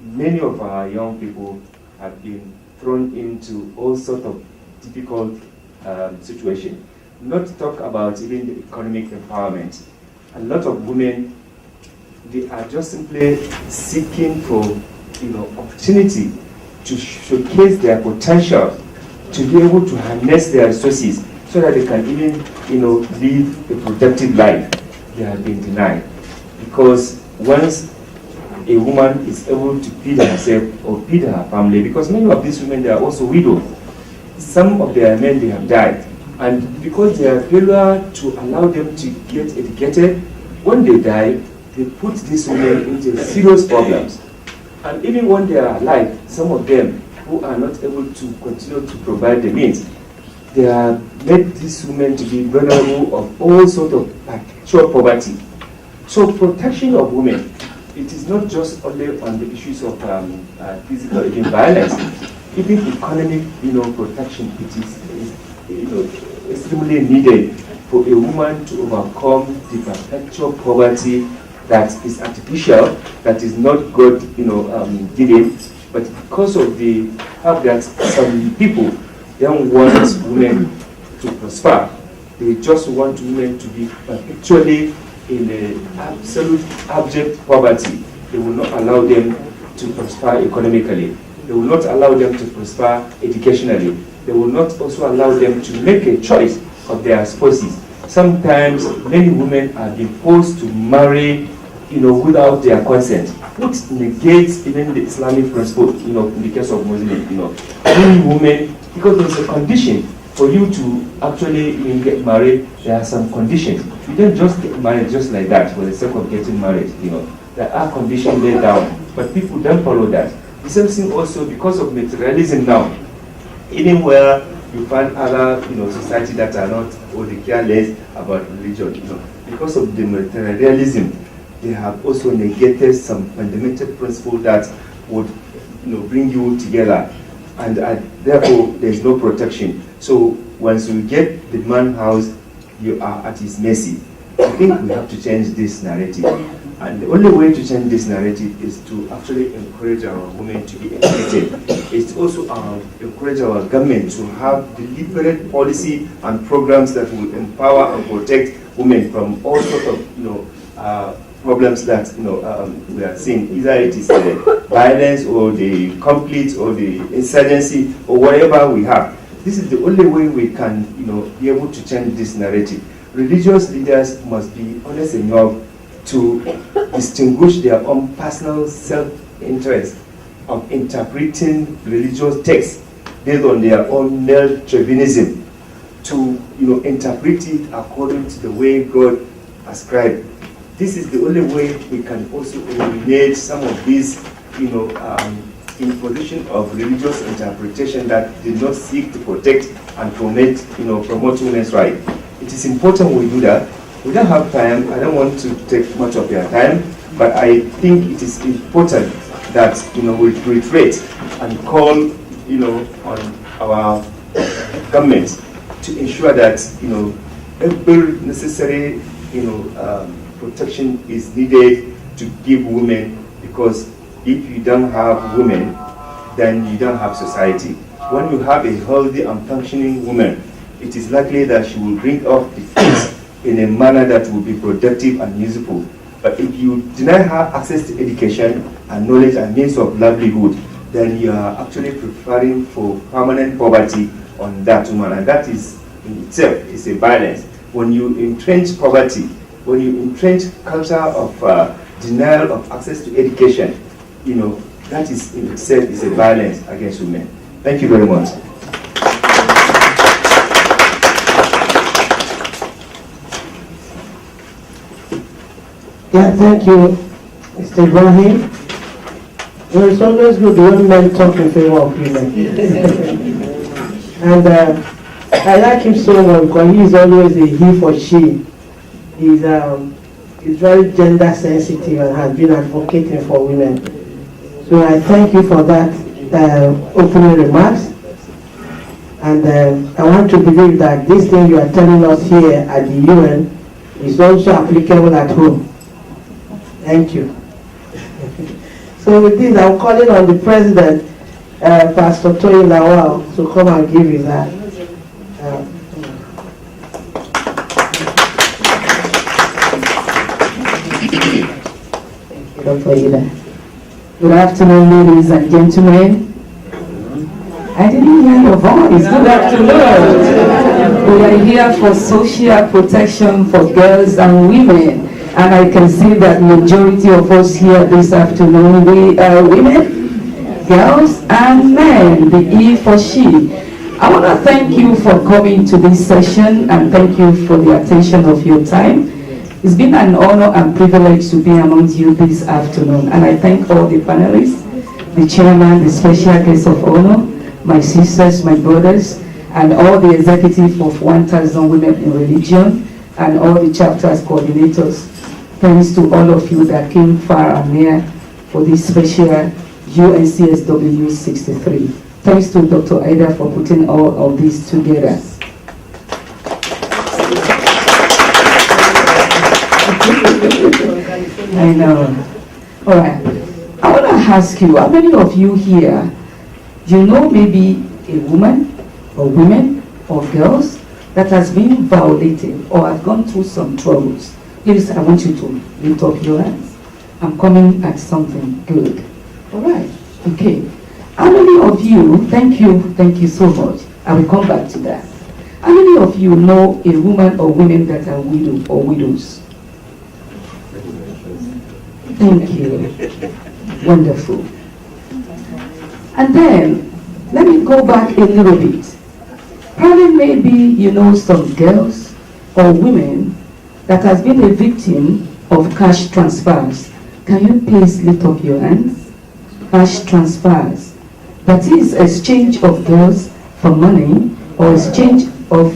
many of our young people have been thrown into all sorts of difficult situations. Not to talk about even the economic empowerment. A lot of women, they are just simply seeking for opportunity to showcase their potential, to be able to harness their resources so that they can even live a productive life. They have been denied. Because once a woman is able to feed herself or feed her family, because many of these women, they are also widows. Some of their men, they have died. And because they are failure to allow them to get educated, when they die, they put these women into serious problems. And even when they are alive, some of them who are not able to continue to provide the means, they have made these women to be vulnerable of all sorts of perpetual poverty. So protection of women, it is not just only on the issues of physical even violence, even economic protection. It is extremely needed for a woman to overcome the perpetual poverty that is artificial, that is not God given, but because of the fact that some people don't want women to prosper, they just want women to be perpetually in absolute abject poverty. They will not allow them to prosper economically. They will not allow them to prosper educationally. They will not also allow them to make a choice of their spouses. Sometimes many women are being forced to marry without their consent, which negates even the Islamic principle, in the case of Muslims, many women, because there's a condition for you to actually even get married. There are some conditions. You don't just get married just like that for the sake of getting married, There are conditions laid down, but people don't follow that. The same thing also because of materialism now. Even where you find other, society that are not, or they care less about religion, because of the materialism, they have also negated some fundamental principle that would, bring you together, and therefore there is no protection. So once you get the man house, you are at his mercy. I think we have to change this narrative. And the only way to change this narrative is to actually encourage our women to be educated. It's also encourage our government to have deliberate policy and programs that will empower and protect women from all sorts of problems that we are seeing. Either it is the violence or the conflict or the insurgency or whatever we have. This is the only way we can be able to change this narrative. Religious leaders must be honest enough to distinguish their own personal self-interest of interpreting religious texts based on their own male chauvinism, to interpret it according to the way God ascribed. This is the only way we can also eliminate some of these imposition of religious interpretation that did not seek to protect and promote women's rights. It is important we do that. We don't have time. I don't want to take much of your time, but I think it is important that we reiterate and call on our government to ensure that every necessary protection is needed to give women, because if you don't have women, then you don't have society. When you have a healthy and functioning woman, it is likely that she will bring up the kids in a manner that will be productive and useful. But if you deny her access to education and knowledge and means of livelihood, then you are actually preparing for permanent poverty on that woman, and that is in itself is a violence. When you entrench poverty, when you entrench culture of denial of access to education, that is in itself is a violence against women. Thank you very much. Yeah, thank you, Mr. Ibrahim. It's always good when men talk in favor of women. And I like him so much because he is always a he for she. He's very gender sensitive and has been advocating for women. So I thank you for that opening remarks. And I want to believe that this thing you are telling us here at the UN is also applicable at home. Thank you. So with this, I'm calling on the President, Pastor Tony Lawal, to come and give his hand. Dr. Ida. Good afternoon, ladies and gentlemen. I didn't hear your voice. Good afternoon. We are here for social protection for girls and women. And I can see that majority of us here this afternoon, we are women, girls, and men, the he for she. I want to thank you for coming to this session and thank you for the attention of your time. It's been an honor and privilege to be amongst you this afternoon. And I thank all the panelists, the chairman, the special guest of honor, my sisters, my brothers, and all the executive of 1,000 Women in Religion, and all the chapters coordinators. Thanks to all of you that came far and near for this special UNCSW 63. Thanks to Dr. Ida for putting all of this together. I know. All right. I want to ask you, how many of you here, you know maybe a woman or women or girls that has been violated or have gone through some troubles? Please, I want you to lift up your hands. I'm coming at something good. All right. Okay. How many of you, thank you so much. I will come back to that. How many of you know a woman or women that are widow or widows? Thank you. Wonderful. And then, let me go back a little bit. Probably maybe you know some girls or women that has been a victim of cash transfers. Can you please lift up your hands? Cash transfers. That is exchange of girls for money or exchange of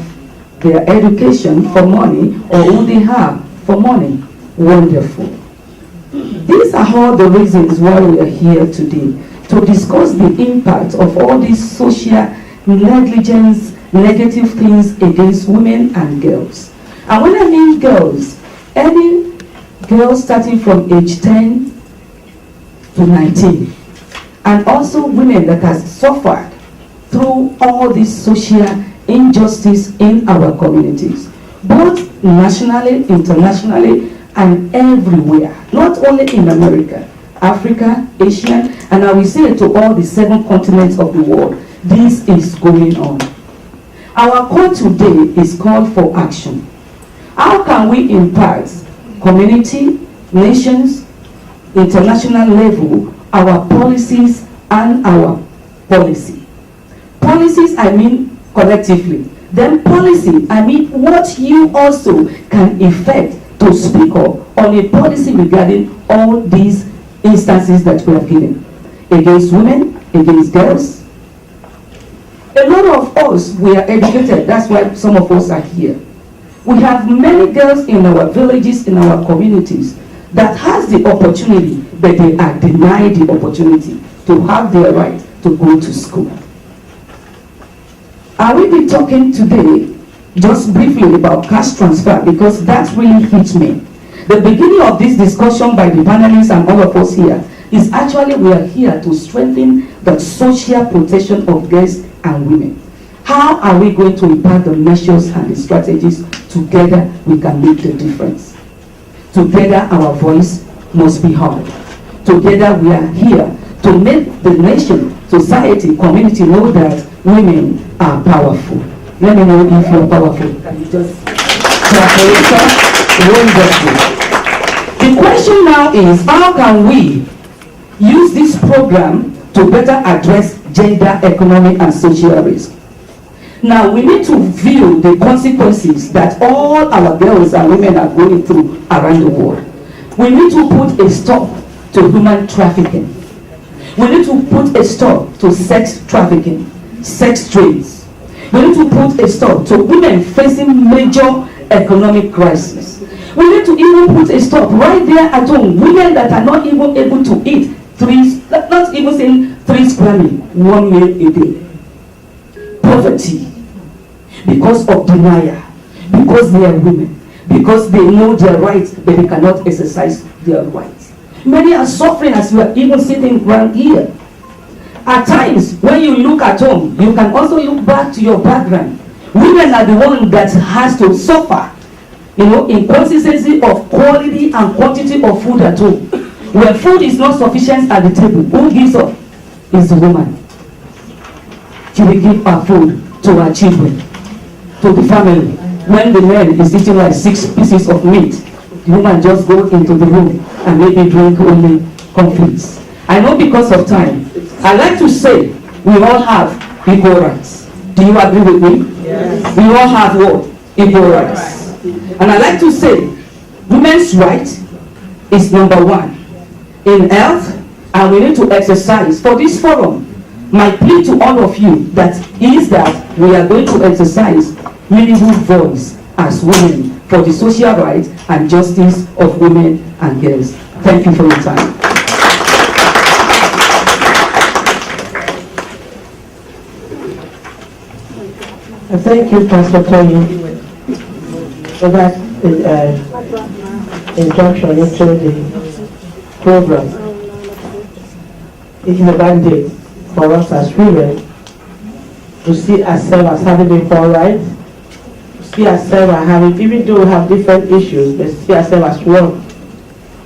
their education for money or who they have for money. Wonderful. These are all the reasons why we are here today, to discuss the impact of all these social negligence, negative things against women and girls. And when I mean girls, any girl starting from age 10 to 19, and also women that has suffered through all this social injustice in our communities, both nationally, internationally, and everywhere, not only in America, Africa, Asia, and I will say to all the 7 continents of the world, this is going on. Our call today is called for action. How can we impact community, nations, international level, our policies and our policy? Policies, I mean collectively. Then policy, I mean what you also can effect to speak up on a policy regarding all these instances that we have given. Against women, against girls. A lot of us, we are educated, that's why some of us are here. We have many girls in our villages, in our communities, that has the opportunity, but they are denied the opportunity to have their right to go to school. I will be talking today just briefly about cash transfer because that really hit me. The beginning of this discussion by the panelists and all of us here is actually we are here to strengthen the social protection of girls and women. How are we going to impact the measures and the strategies? Together we can make the difference. Together our voice must be heard. Together we are here to make the nation, society, community know that women are powerful. Let me know if you're powerful. Can you just wonderful. The question now is, how can we use this program to better address gender, economic, and social risk? Now, we need to view the consequences that all our girls and women are going through around the world. We need to put a stop to human trafficking. We need to put a stop to sex trafficking, sex trades. We need to put a stop to women facing major economic crisis. We need to even put a stop right there at home. Women that are not even able to eat not even saying 3 square meals, 1 meal a day. Poverty. Because of denial. Because they are women. Because they know their rights, but they cannot exercise their rights. Many are suffering as you are even sitting right here. At times, when you look at home, you can also look back to your background. Women are the one that has to suffer, inconsistency of quality and quantity of food at home. When food is not sufficient at the table, who gives up? Is the woman. She will give her food to her children, to the family. When the man is eating like 6 pieces of meat, the woman just go into the room and maybe drink only conflicts. I know because of time, I like to say we all have equal rights. Do you agree with me? Yes. We all have what? Equal rights. And I like to say women's right is number 1 in health, and we need to exercise. For this forum, my plea to all of you is that we are going to exercise meaningful voice as women for the social rights and justice of women and girls. Thank you for your time. Thank you, Pastor Tony, for that introduction into the program. It is a mandate for us as women to see ourselves as having equal rights, to see ourselves as having, even though we have different issues, but see ourselves as one.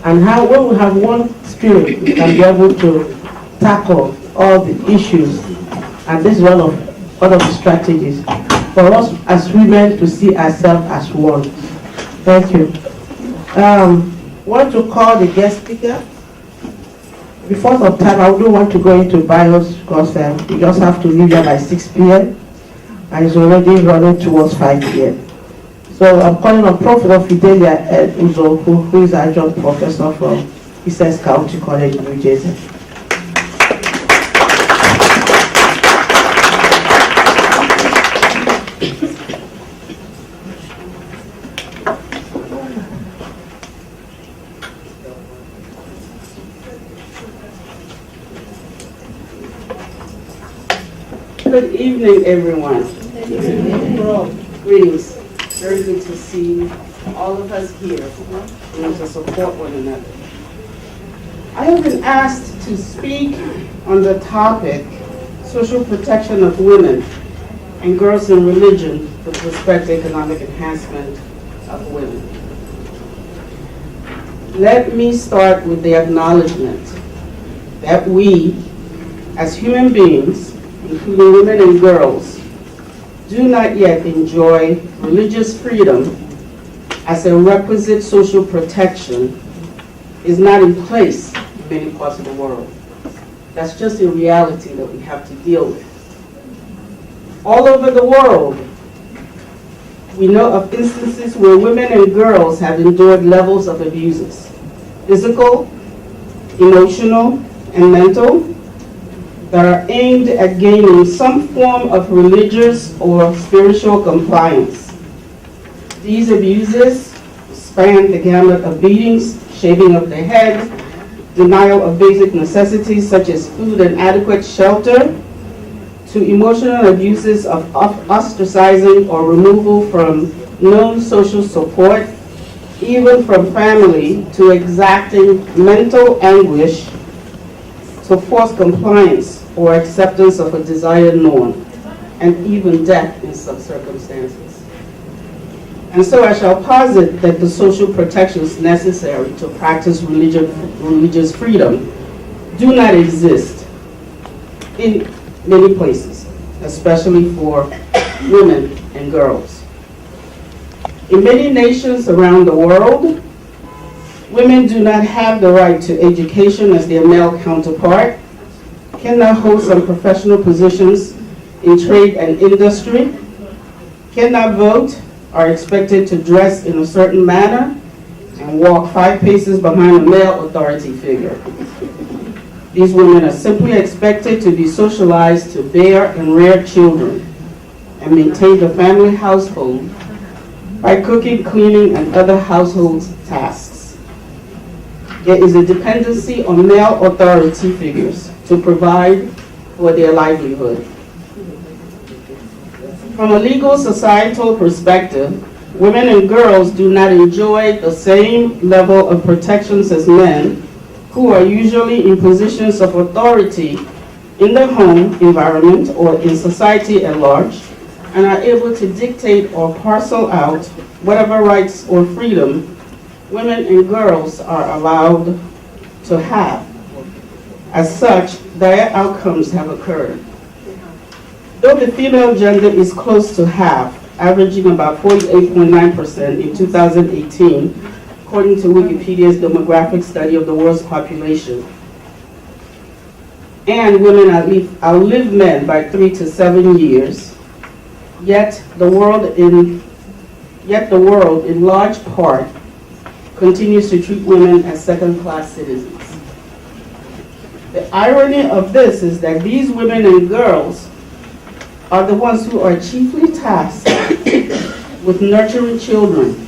And how, when we have one spirit, we can be able to tackle all the issues. And this is one of the strategies for us as women to see ourselves as one. Thank you. Want to call the guest speaker? Before some time, I wouldn't want to go into bios because we just have to leave here by 6 p.m. and it's already running towards 5 p.m. So I'm calling on Professor Fidelia Uzoku, who is adjunct professor from Essex County College in New Jersey. Good evening, everyone. Greetings. Very good to see all of us here and to support one another. I have been asked to speak on the topic, social protection of women and girls in religion with respect to economic enhancement of women. Let me start with the acknowledgement that we, as human beings, including women and girls, do not yet enjoy religious freedom as a requisite social protection is not in place in many parts of the world. That's just a reality that we have to deal with. All over the world, we know of instances where women and girls have endured levels of abuses, physical, emotional, and mental, that are aimed at gaining some form of religious or spiritual compliance. These abuses span the gamut of beatings, shaving of the head, denial of basic necessities such as food and adequate shelter, to emotional abuses of ostracizing or removal from known social support, even from family, to exacting mental anguish, to forced compliance or acceptance of a desired norm, and even death in some circumstances. And so I shall posit that the social protections necessary to practice religious freedom do not exist in many places, especially for women and girls. In many nations around the world, women do not have the right to education as their male counterpart, cannot hold some professional positions in trade and industry, cannot vote, are expected to dress in a certain manner, and walk 5 paces behind a male authority figure. These women are simply expected to be socialized to bear and rear children and maintain the family household by cooking, cleaning, and other household tasks. There is a dependency on male authority figures to provide for their livelihood. From a legal societal perspective, women and girls do not enjoy the same level of protections as men who are usually in positions of authority in the home environment or in society at large, and are able to dictate or parcel out whatever rights or freedom women and girls are allowed to have. As such, dire outcomes have occurred. Though the female gender is close to half, averaging about 48.9% in 2018, according to Wikipedia's demographic study of the world's population, and women outlive men by 3 to 7 years, yet the world in large part continues to treat women as second-class citizens. The irony of this is that these women and girls are the ones who are chiefly tasked with nurturing children.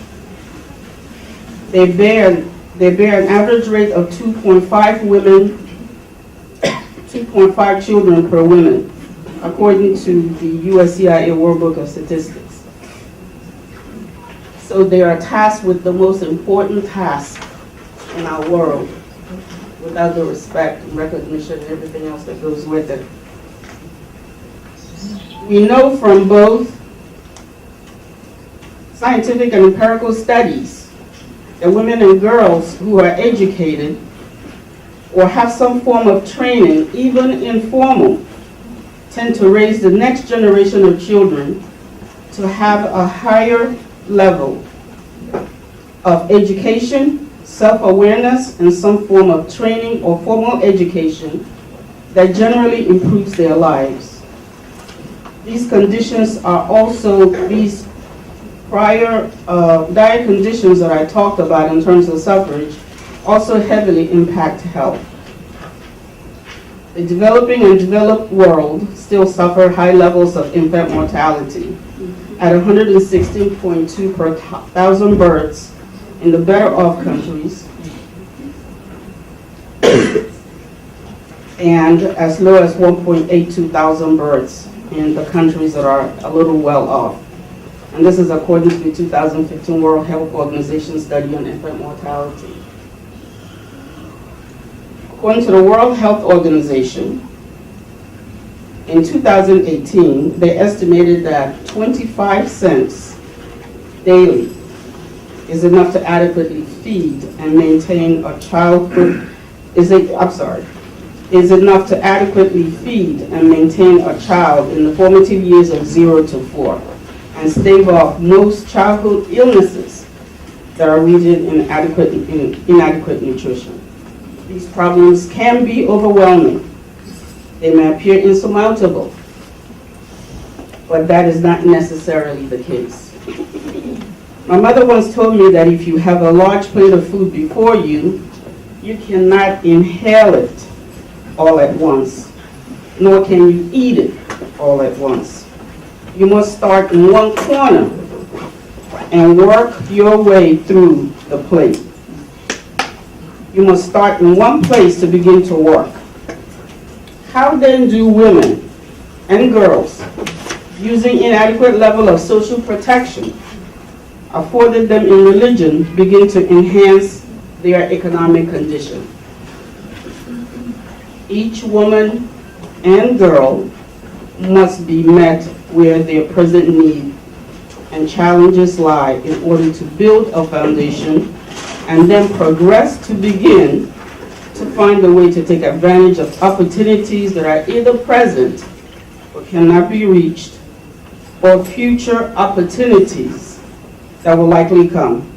They bear an average rate of 2.5 children per woman, according to the USCIA World Book of Statistics. So they are tasked with the most important task in our world, without the respect and recognition and everything else that goes with it. We know from both scientific and empirical studies that women and girls who are educated or have some form of training, even informal, tend to raise the next generation of children to have a higher level of education, self-awareness, and some form of training or formal education that generally improves their lives. These conditions are also, these prior dire conditions that I talked about in terms of suffrage also heavily impact health. The developing and developed world still suffer high levels of infant mortality at 116.2 per thousand births in the better off countries, and as low as 1.82 thousand births in the countries that are a little well off. And this is according to the 2015 World Health Organization study on infant mortality. According to the World Health Organization, in 2018, they estimated that 25 cents daily is enough to adequately feed and maintain a childhood, is enough to adequately feed and maintain a child in the formative years of 0 to 4 and stave off most childhood illnesses that are rooted in inadequate nutrition. These problems can be overwhelming. They may appear insurmountable, but that is not necessarily the case. My mother once told me that if you have a large plate of food before you, you cannot inhale it all at once, nor can you eat it all at once. You must start in one corner and work your way through the plate. You must start in one place to begin to work. How then do women and girls, using inadequate level of social protection afforded them in religion, begin to enhance their economic condition? Each woman and girl must be met where their present need and challenges lie in order to build a foundation and then progress to begin to find a way to take advantage of opportunities that are either present or cannot be reached, or future opportunities that will likely come.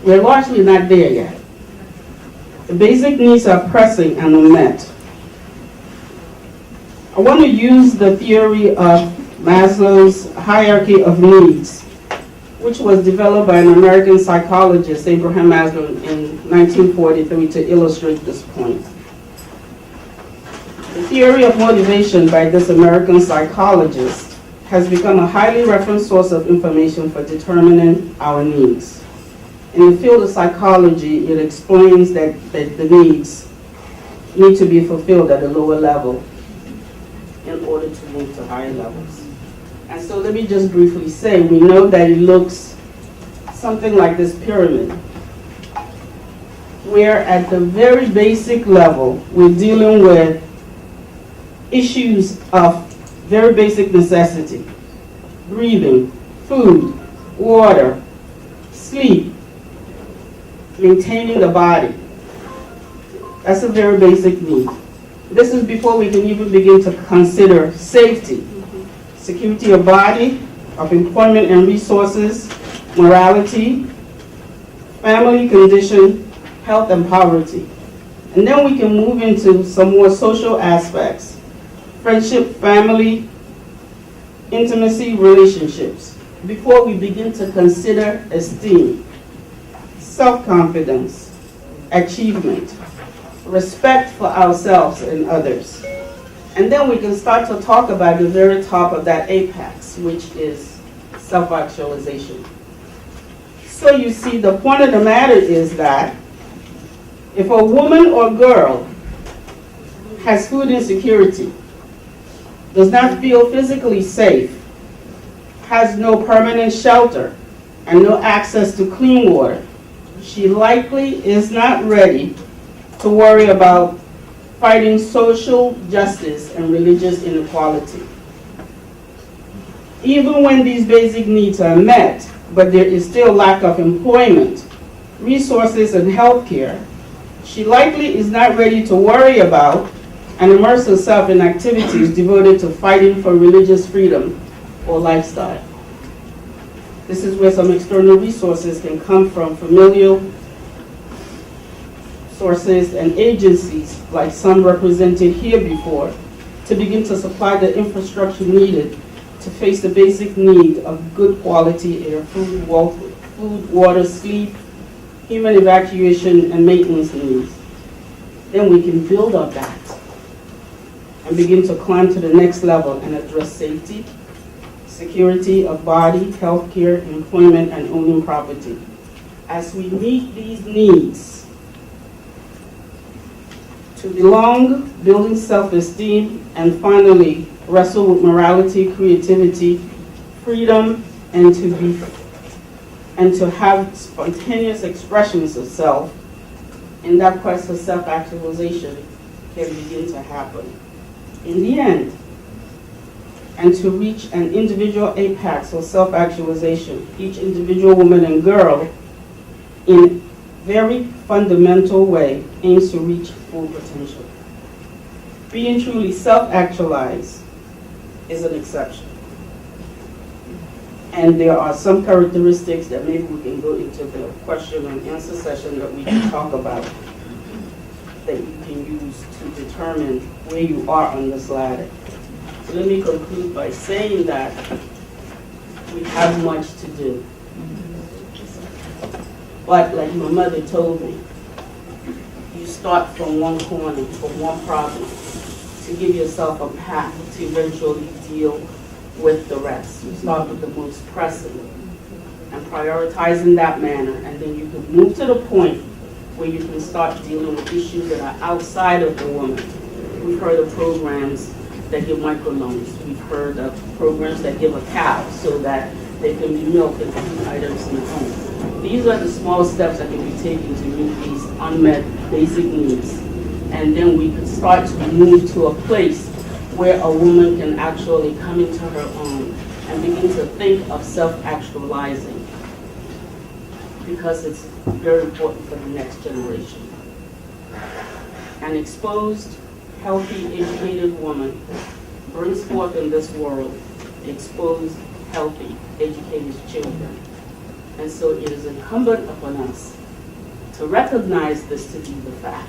We're largely not there yet. The basic needs are pressing and unmet. I want to use the theory of Maslow's hierarchy of needs, which was developed by an American psychologist, Abraham Maslow, in 1943 to illustrate this point. The theory of motivation by this American psychologist has become a highly referenced source of information for determining our needs. In the field of psychology, it explains that the needs need to be fulfilled at a lower level in order to move to higher levels. And so let me just briefly say, we know that it looks something like this pyramid. where at the very basic level, we're dealing with issues of very basic necessity: breathing, food, water, sleep, maintaining the body. That's a very basic need. This is before we can even begin to consider safety, security of body, of employment and resources, morality, family condition, health and poverty. And then we can move into some more social aspects: friendship, family, intimacy, relationships, before we begin to consider esteem, self-confidence, achievement, respect for ourselves and others. And then we can start to talk about the very top of that apex, which is self-actualization. So you see, the point of the matter is that if a woman or girl has food insecurity, does not feel physically safe, has no permanent shelter, and no access to clean water, she likely is not ready to worry about fighting social justice and religious inequality. Even when these basic needs are met, but there is still lack of employment, resources, and health care, she likely is not ready to worry about and immerse herself in activities devoted to fighting for religious freedom or lifestyle. This is where some external resources can come from: familial sources and agencies, like some represented here before, to begin to supply the infrastructure needed to face the basic need of good quality air, food, water, sleep, human evacuation, and maintenance needs. Then we can build on that and begin to climb to the next level and address safety, security of body, health care, employment, and owning property. As we meet these needs, to belong, building self-esteem, and finally wrestle with morality, creativity, freedom, and to have spontaneous expressions of self, in that quest for self-actualization can begin to happen. In the end, and to reach an individual apex or self-actualization, each individual woman and girl, in very fundamental way, aims to reach full potential. Being truly self-actualized is an exception. And there are some characteristics that maybe we can go into the question and answer session that we can talk about, that you can use to determine where you are on this ladder. So let me conclude by saying that we have much to do. But like my mother told me, you start from one corner, from one problem, to give yourself a path to eventually deal with the rest. You start with the most pressing and prioritize in that manner, and then you can move to the point where you can start dealing with issues that are outside of the woman. We've heard of programs that give microloans. We've heard of programs that give a cow so that there can be milk and food items in the home. These are the small steps that can be taken to meet these unmet basic needs. And then we can start to move to a place where a woman can actually come into her own and begin to think of self-actualizing, because it's very important for the next generation. An exposed, healthy, educated woman brings forth in this world exposed, healthy, educated children. And so it is incumbent upon us to recognize this to be the fact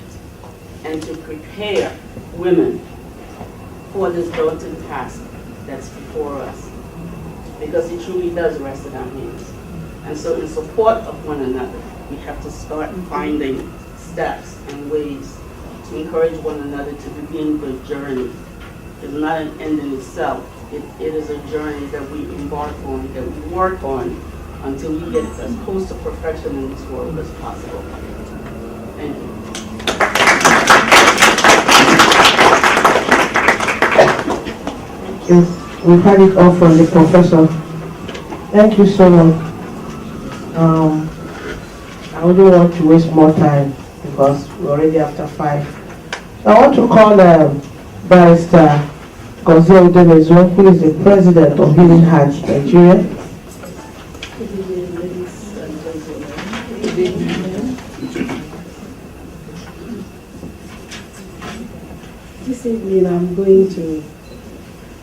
and to prepare women for this daunting task that's before us, because it truly does rest in our hands. And so in support of one another, we have to start finding steps and ways to encourage one another to begin the journey. It's not an end in itself. It is a journey that we embark on, that we work on, until we get as close to perfection in this world as possible. Thank you. Yes, we've had it all from the professor. Thank you so much. I wouldn't want to waste more time, because we're already after 5. I want to call Barrister Gonzalo Demezo, who is the president of Healing Hearts Nigeria. This evening I'm going to,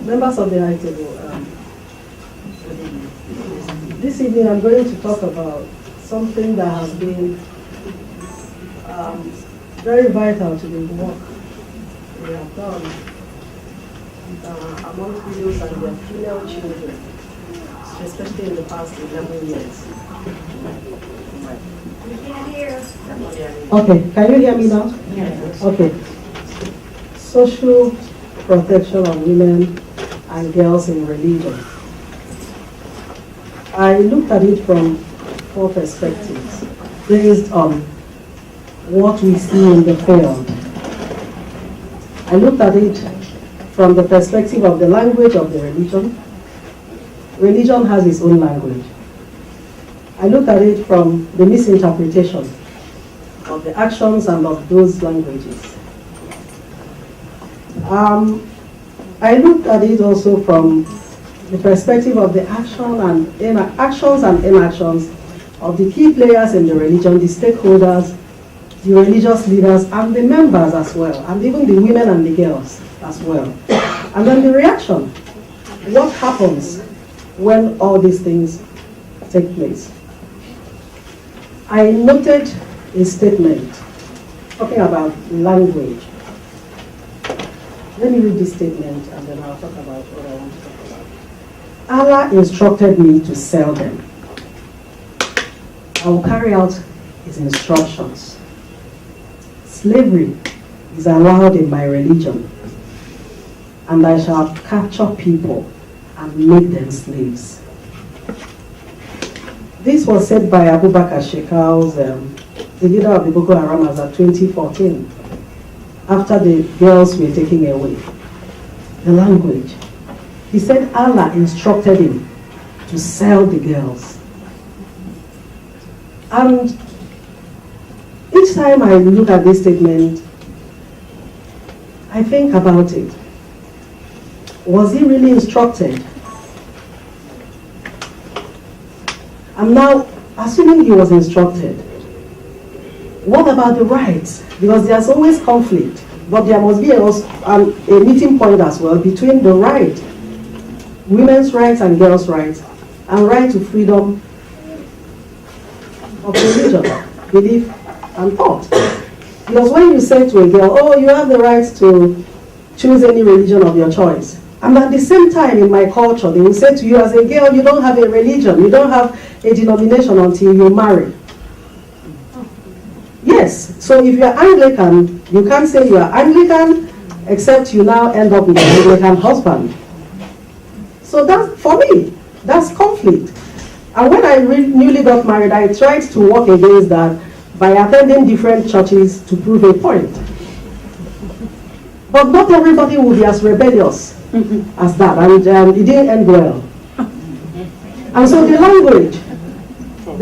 members of the high table, this evening I'm going to talk about something that has been very vital to the work we have done among widows and their female children, especially in the past 11 years. Okay, can you hear me now? Yes. Okay. Social protection of women and girls in religion. I looked at it from 4 perspectives based on what we see in the field. I looked at it from the perspective of the language of the religion. Religion has its own language. I looked at it from the misinterpretation of the actions and of those languages. I looked at it also from the perspective of the actions and inactions of the key players in the religion, the stakeholders, the religious leaders, and the members as well, and even the women and the girls as well. And then the reaction. What happens when all these things take place? I noted a statement talking about language. Let me read this statement and then I'll talk about what I want to talk about. Allah instructed me to sell them. I will carry out his instructions. Slavery is allowed in my religion, and I shall capture people and make them slaves. This was said by Abu Bakr Shekau's, the leader of the Boko Haram, as of 2014. After the girls were taken away. The language. He said Allah instructed him to sell the girls. And each time I look at this statement, I think about it. Was he really instructed? I'm now assuming he was instructed. What about the rights? Because there's always conflict, but there must be a meeting point as well between the right, women's rights and girls' rights, and right to freedom of religion, belief, and thought. Because when you say to a girl, oh, you have the right to choose any religion of your choice, and at the same time in my culture, they will say to you as a girl, you don't have a religion, you don't have a denomination until you marry. Yes, so if you are Anglican, you can't say you are Anglican except you now end up with an Anglican husband. So that, for me, that's conflict. And when I newly got married, I tried to work against that by attending different churches to prove a point. But not everybody will be as rebellious as that, and it didn't end well. And so the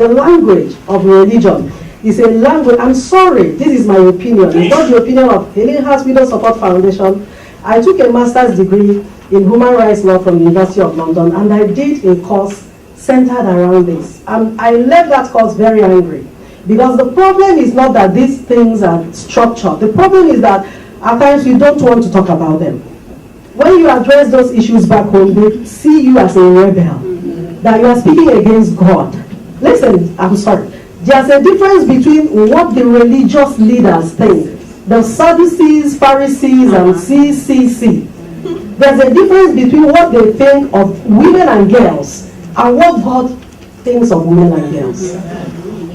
language of religion is a language. I'm sorry, this is my opinion. It's not the opinion of Healing Hearts Widow Support Foundation. I took a master's degree in human rights law from the University of London, and I did a course centered around this. And I left that course very angry, because the problem is not that these things are structured. The problem is that at times you don't want to talk about them. When you address those issues back home, they see you as a rebel, that you are speaking against God. Listen, I'm sorry. There's a difference between what the religious leaders think, the Sadducees, Pharisees, and CCC. There's a difference between what they think of women and girls and what God thinks of women and girls.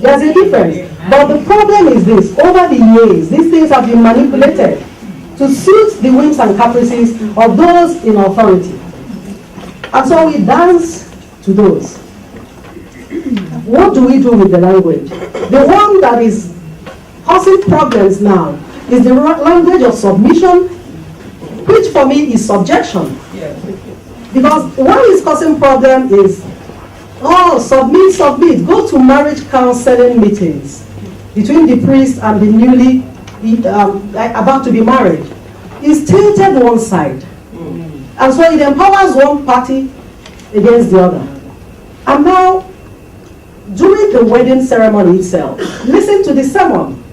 There's a difference. But the problem is this: over the years, these things have been manipulated to suit the whims and caprices of those in authority. And so we dance to those. What do we do with the language? The one that is causing problems now is the language of submission, which for me is subjection. Because what is causing problem is, oh, submit, go to marriage counseling meetings. between the priest and the newly about to be married is tilted one side. And so it empowers one party against the other. And now, during the wedding ceremony itself, listen to the sermon.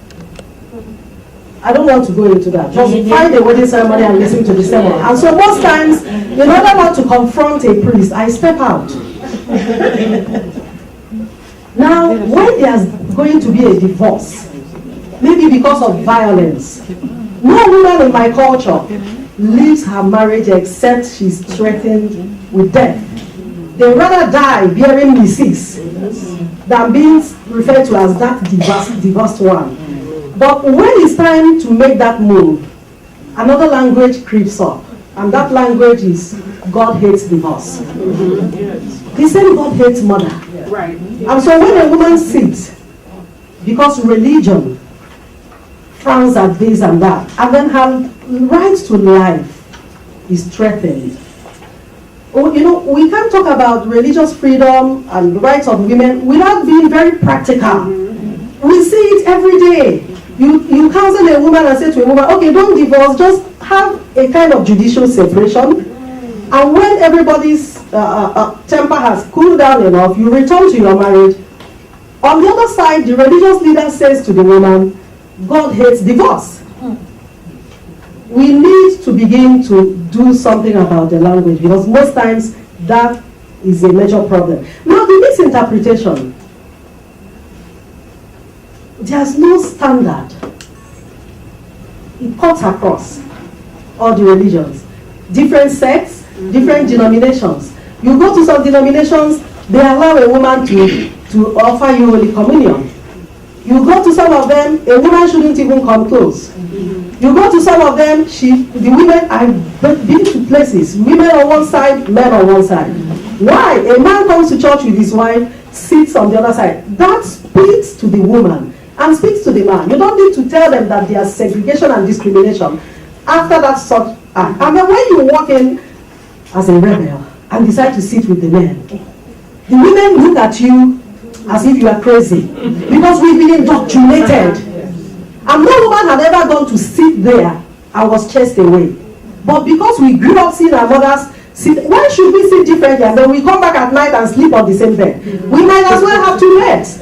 I don't want to go into that. Just find the wedding ceremony and listen to the sermon. And so most times, in order not to confront a priest, I step out. Now, when there's going to be a divorce, maybe because of violence, no woman in my culture leaves her marriage except she's threatened with death. They rather die bearing misses than being referred to as that divorced one. But when it's time to make that move, another language creeps up. And that language is God hates divorce. The same God hates murder. Right. And so when a woman sits, because religion frowns at this and that, and then her right to life is threatened. Oh, you know, we can't talk about religious freedom and the rights of women without being very practical. We see it every day. You counsel a woman and say to a woman, okay, don't divorce, just have a kind of judicial separation. And when everybody's temper has cooled down enough, you return to your marriage. On the other side, the religious leader says to the woman, God hates divorce. We need to begin to do something about the language, because most times that is a major problem. Now, the misinterpretation. There's no standard. It cuts across all the religions. Different sects, different denominations. You go to some denominations, they allow a woman to offer you Holy Communion. You go to some of them, a woman shouldn't even come close. You go to some of them, the women, I've been to places, women on one side, men on one side. Why? A man comes to church with his wife, sits on the other side. That speaks to the woman and speaks to the man. You don't need to tell them that there's segregation and discrimination after that sort act. And then when you walk in as a rebel and decide to sit with the men, the women look at you as if you are crazy, because we've been indoctrinated. And no woman had ever gone to sit there and was chased away. But because we grew up seeing our mothers sit, why should we sit differently and then we come back at night and sleep on the same bed? We might as well have two beds.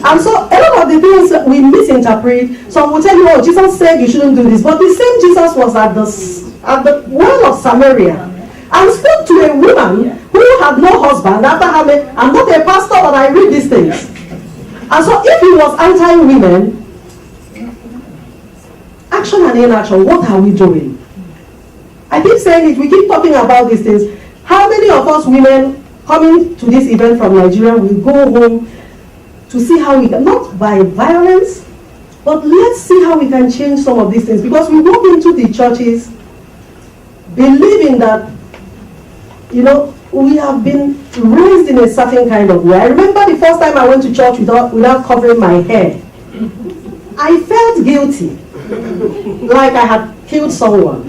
And so a lot of the things we misinterpret. Some will tell you, oh, Jesus said you shouldn't do this. But the same Jesus was at the well of Samaria and spoke to a woman who had no husband after having, I'm not a pastor, but I read these things. And so if he was anti-women, action and inaction, what are we doing? I keep saying it, we keep talking about these things. How many of us women coming to this event from Nigeria will go home to see how we can, not by violence, but let's see how we can change some of these things. Because we walk into the churches believing that, you know, we have been raised in a certain kind of way. I remember the first time I went to church without covering my hair. I felt guilty, like I had killed someone.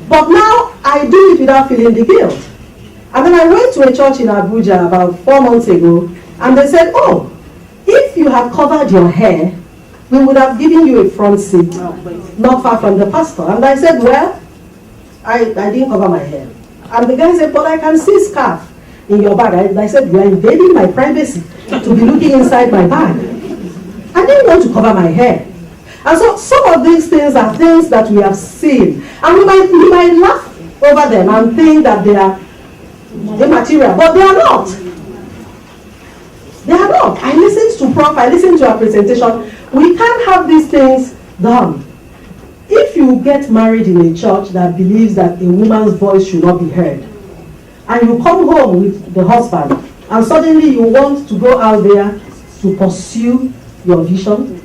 But now I do it without feeling the guilt. And then I went to a church in Abuja about 4 months ago, and they said, oh, if you had covered your hair, we would have given you a front seat, not far from the pastor. And I said, well, I didn't cover my hair. And the guy said, but I can see scarf in your bag. I said, you are invading my privacy to be looking inside my bag. I didn't want to cover my hair. And so some of these things are things that we have seen. And we might laugh over them and think that they are immaterial, but they are not. They are not. I listened to Prof, I listened to her presentation. We can't have these things done. If you get married in a church that believes that a woman's voice should not be heard, and you come home with the husband, and suddenly you want to go out there to pursue your vision,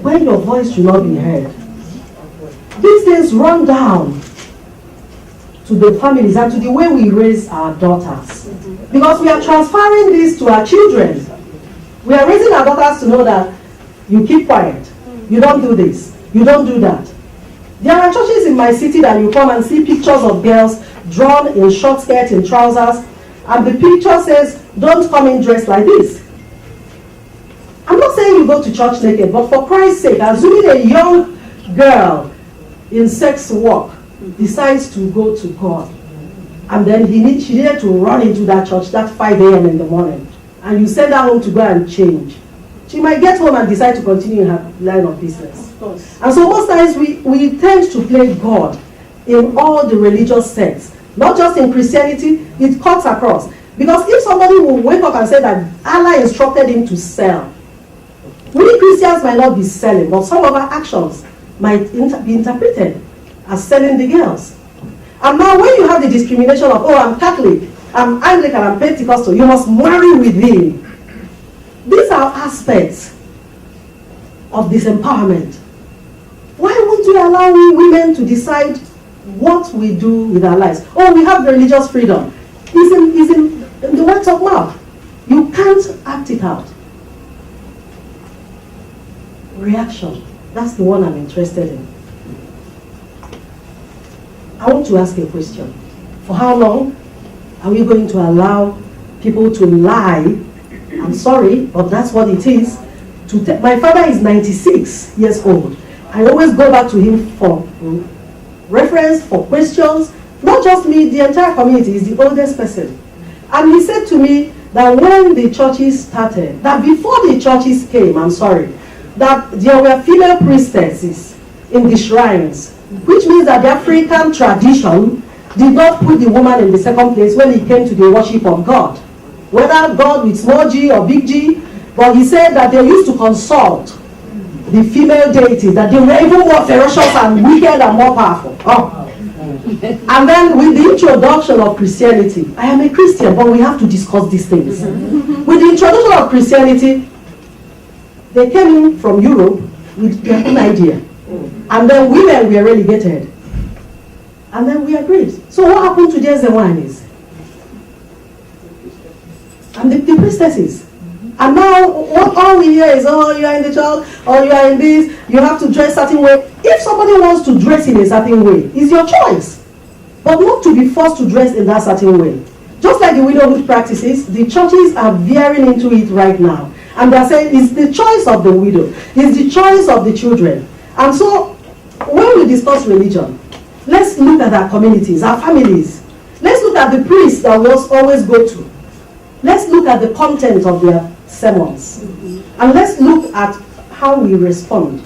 when your voice should not be heard, these things run down to the families and to the way we raise our daughters. Because we are transferring this to our children. We are raising our daughters to know that you keep quiet, you don't do this, you don't do that. There are churches in my city that you come and see pictures of girls drawn in short skirts, in trousers, and the picture says, don't come in dressed like this. I'm not saying you go to church naked, but for Christ's sake, assuming a young girl in sex work decides to go to God, and then she needed to run into that church that 5 a.m. in the morning, and you send her home to go and change, she might get home and decide to continue in her line of business. Of course. And so most times we tend to play God in all the religious sects, not just in Christianity, it cuts across. Because if somebody will wake up and say that Allah instructed him to sell, we Christians might not be selling, but some of our actions might be interpreted as selling the girls. And now when you have the discrimination of, oh, I'm Catholic, I'm Anglican, I'm Pentecostal, you must marry within. These are aspects of disempowerment. Why won't we allow women to decide what we do with our lives? Oh, we have religious freedom. It's in the words of mouth. You can't act it out. Reaction. That's the one I'm interested in. I want to ask a question. For how long are we going to allow people to lie? I'm sorry, but that's what it is. My father is 96 years old. I always go back to him for reference, for questions. Not just me, the entire community. Is the oldest person. And he said to me that when the churches started, that before the churches came, I'm sorry, that there were female priestesses in the shrines, which means that the African tradition did not put the woman in the second place when it came to the worship of God. Whether God with small g or big G, but he said that they used to consult the female deities, that they were even more ferocious and wicked and more powerful. Oh. And then with the introduction of Christianity, I am a Christian, but we have to discuss these things. With the introduction of Christianity, they came in from Europe with their own idea. And then women were relegated. And then we agreed. So what happened to the Zewanis? And the priestesses. And now what all we hear is, oh, you are in the church, or you are in this, you have to dress a certain way. If somebody wants to dress in a certain way, it's your choice. But not to be forced to dress in that certain way. Just like the widowhood practices, the churches are veering into it right now. And they're saying it's the choice of the widow, it's the choice of the children. And so when we discuss religion, let's look at our communities, our families. Let's look at the priests that we always go to. Let's look at the content of their sermons. And let's look at how we respond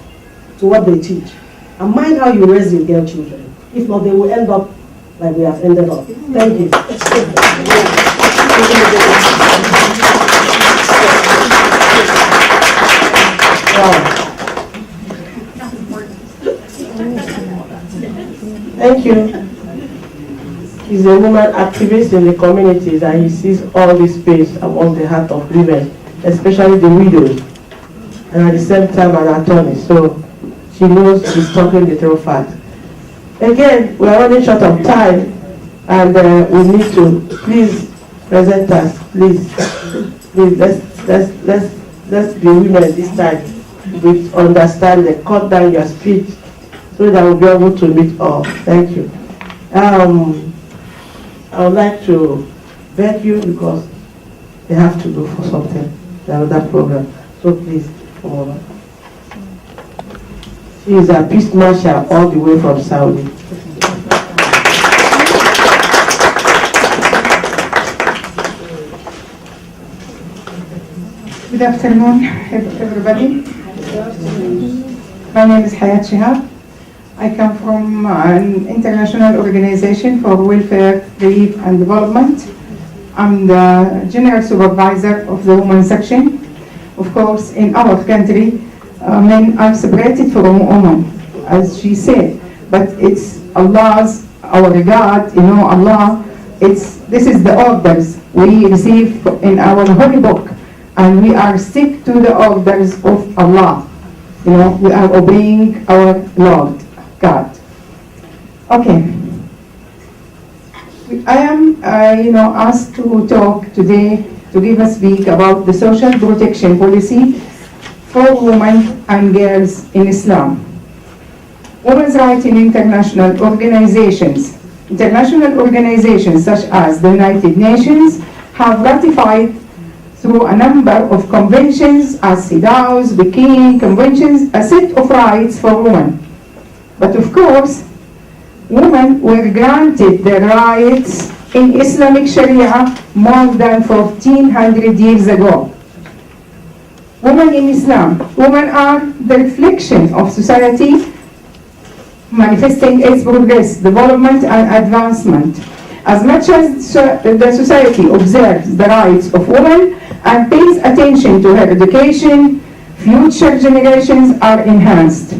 to what they teach. And mind how you raise your girl children. If not, they will end up like we have ended up. Thank you. Wow. Thank you. He's a woman activist in the communities, and he sees all this space among the heart of women, especially the widows, and at the same time an attorney. So she knows she's talking the true fact. Again, we are running short of time, and we need to please present us. Please, let's be women this time with understanding. Cut down your speech so that we'll be able to meet all. Thank you. I would like to beg you because they have to go for something, another program. So please, come over. She is a peace marshal all the way from Saudi. Good afternoon, everybody. My name is Hayat Shihab. I come from an international organization for welfare, relief, and development. I'm the general supervisor of the women section. Of course, in our country, men are separated from women, as she said. But it's Allah's, our God, Allah. This is the orders we receive in our holy book, and we are stick to the orders of Allah. We are obeying our Lord God. Okay. I am, asked to talk today to give a speak about the social protection policy for women and girls in Islam. Women's rights in international organizations such as the United Nations have ratified through a number of conventions as CEDAW's, Peking conventions, a set of rights for women. But of course, women were granted their rights in Islamic Sharia more than 1400 years ago. Women in Islam, women are the reflection of society, manifesting its progress, development and advancement. As much as the society observes the rights of women and pays attention to her education, future generations are enhanced.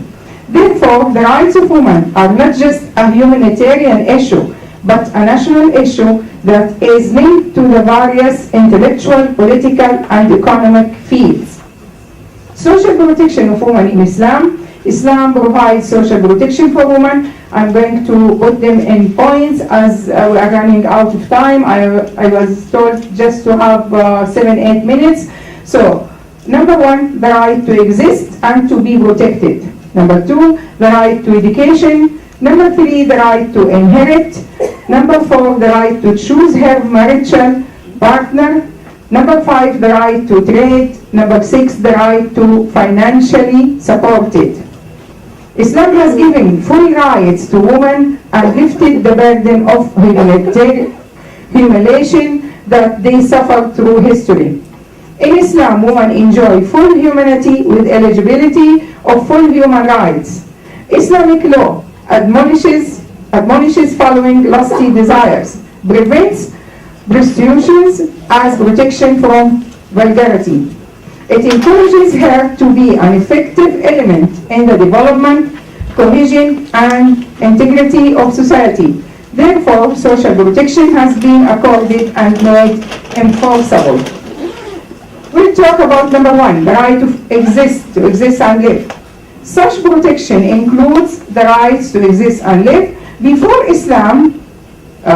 Therefore, the rights of women are not just a humanitarian issue, but a national issue that is linked to the various intellectual, political, and economic fields. Social protection of women in Islam. Islam provides social protection for women. I'm going to put them in points as we are running out of time. I was told just to have 7-8 minutes. So, number one, the right to exist and to be protected. Number two, the right to education. Number three, the right to inherit. Number four, the right to choose her marital partner. Number five, the right to trade. Number six, the right to financially support it. Islam has given full rights to women and lifted the burden of humiliation that they suffered through history. In Islam, women enjoy full humanity with eligibility of full human rights. Islamic law admonishes following lusty desires, prevents prostitution as protection from vulgarity. It encourages her to be an effective element in the development, cohesion, and integrity of society. Therefore, social protection has been accorded and made enforceable. We'll talk about number one, the right to exist and live. Such protection includes the rights to exist and live. Before Islam,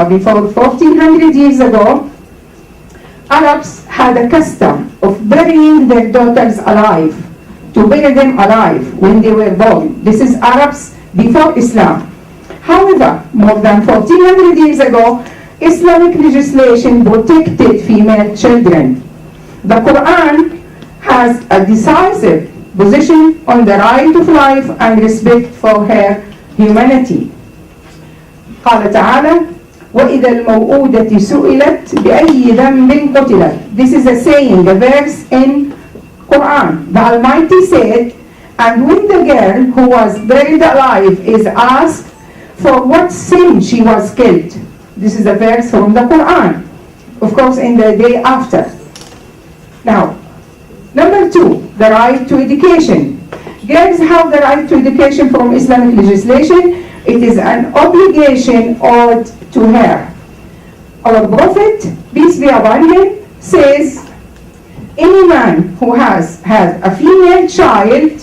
before 1400 years ago, Arabs had a custom of burying their daughters alive, to bury them alive when they were born. This is Arabs before Islam. However, more than 1400 years ago, Islamic legislation protected female children. The Quran has a decisive position on the right of life and respect for her humanity. قال تعالى وَإِذَا الْمَوْءُودَةِ سُئِلَتْ بِأَيِّ ذَنْبٍ قُتِلَتْ. This is a saying, a verse in Quran. The Almighty said, and when the girl who was buried alive is asked for what sin she was killed. This is a verse from the Quran. Of course, in the day after. Now, number two, the right to education. Girls have the right to education from Islamic legislation. It is an obligation owed to her. Our Prophet, peace be upon him, says, any man who has a female child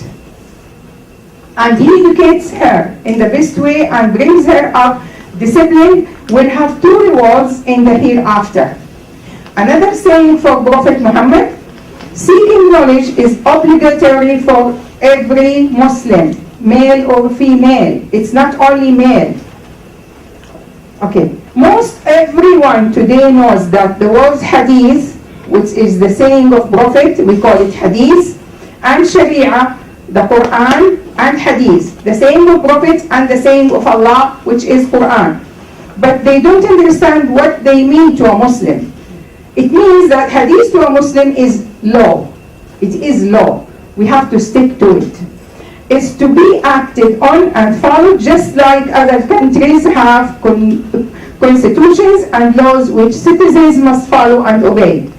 and he educates her in the best way and brings her up disciplined will have two rewards in the hereafter. Another saying for Prophet Muhammad, seeking knowledge is obligatory for every Muslim, male or female. It's not only male. Okay, most everyone today knows that the words hadith, which is the saying of Prophet, we call it hadith, and Sharia, the Quran and hadith, the saying of Prophet and the saying of Allah, which is Quran. But they don't understand what they mean to a Muslim. It means that hadith to a Muslim is law. It is law. We have to stick to it. It's to be acted on and followed just like other countries have constitutions and laws which citizens must follow and obey.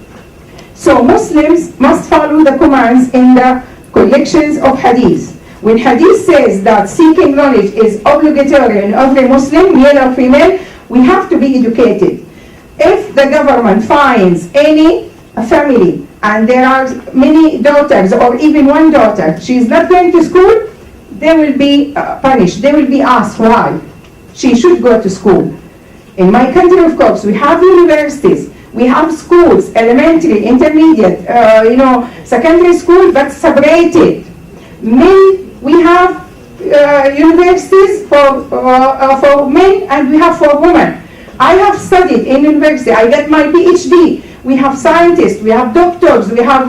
So Muslims must follow the commands in the collections of hadith. When hadith says that seeking knowledge is obligatory in every Muslim, male or female, we have to be educated. If the government finds any family and there are many daughters or even one daughter, she is not going to school, they will be punished. They will be asked why. She should go to school. In my country, of course, we have universities, we have schools, elementary, intermediate, secondary school, but separated. We have universities for men and we have for women. I have studied in university, I got my PhD, We have scientists, we have doctors, we have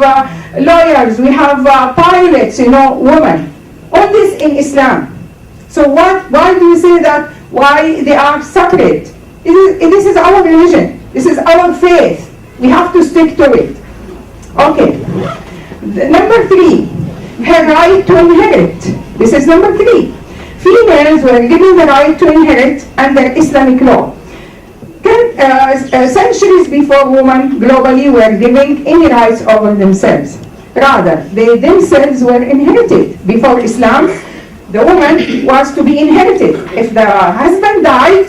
lawyers, we have pilots, women. All this in Islam. So why do you say that? Why they are separate? This is our religion. This is our faith. We have to stick to it. Okay. Number 3, her right to inherit. This is number 3. Females were given the right to inherit under Islamic law. Centuries before, women globally were given any rights over themselves. Rather, they themselves were inherited. Before Islam, the woman was to be inherited. If the husband died,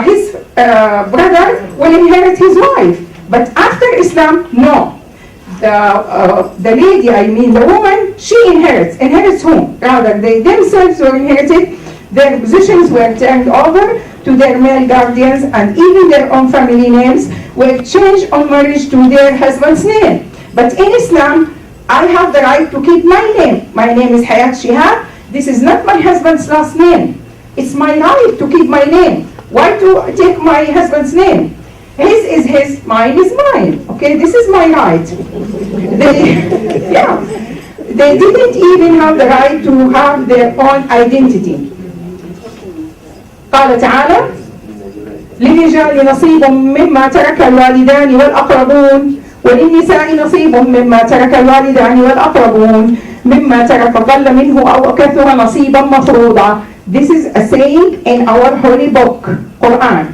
his brother will inherit his wife. But after Islam, no. The lady, the woman, she inherits. Inherits whom? Rather, they themselves were inherited. Their positions were turned over to their male guardians, and even their own family names were changed on marriage to their husband's name. But in Islam, I have the right to keep my name. My name is Hayat Shihab. This is not my husband's last name. It's my right to keep my name. Why to take my husband's name? His is his, mine is mine. Okay, this is my right. They didn't even have the right to have their own identity. قال تعالى: للرجال نصيب مما ترك الوالدان والأقربون وللنساء نصيب مما ترك الوالدان والأقربون مما ترك قل منه أو كثر نصيبا مفروضا. This is a saying in our holy book, Quran.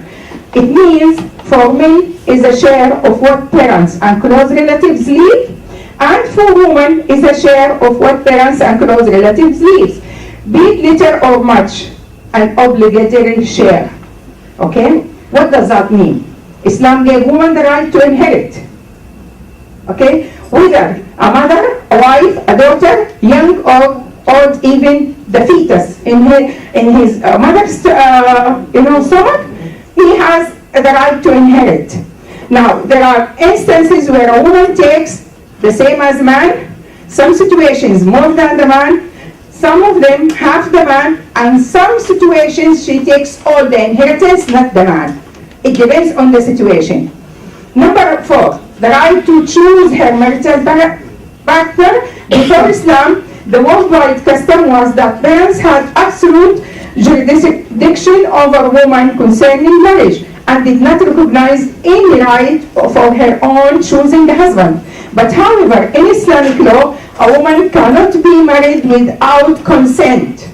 It means for men is a share of what parents and close relatives leave, and for women is a share of what parents and close relatives leave. Be it little or much, an obligatory share. Okay? What does that mean? Islam gave women the right to inherit. Okay? Whether a mother, a wife, a daughter, young or old, even the fetus in his mother's stomach, he has the right to inherit. Now, there are instances where a woman takes the same as man, some situations more than the man, some of them half the man, and some situations she takes all the inheritance, not the man. It depends on the situation. Number 4, the right to choose her marital partner. Before Islam, the worldwide custom was that parents had absolute jurisdiction over women concerning marriage and did not recognize any right for her own choosing the husband. But however, in Islamic law, a woman cannot be married without consent.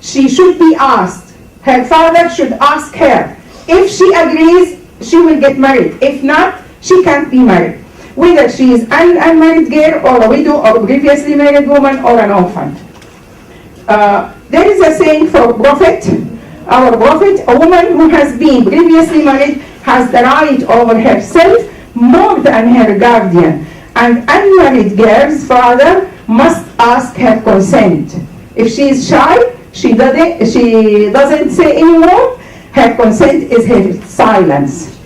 She should be asked. Her father should ask her. If she agrees, she will get married. If not, she can't be married. Whether she is an unmarried girl or a widow or previously married woman or an orphan. There is a saying for Prophet, our Prophet, a woman who has been previously married has the right over herself more than her guardian. And unmarried girl's father must ask her consent. If she is shy, she doesn't say anymore, her consent is her silence.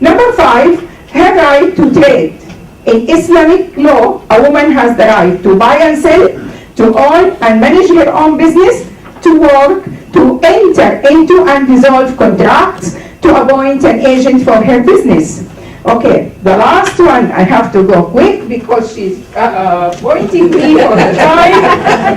Number 5, her right to trade. In Islamic law, a woman has the right to buy and sell, to own and manage her own business, to work, to enter into and dissolve contracts, to appoint an agent for her business. Okay, the last one, I have to go quick because she's pointing me for the time.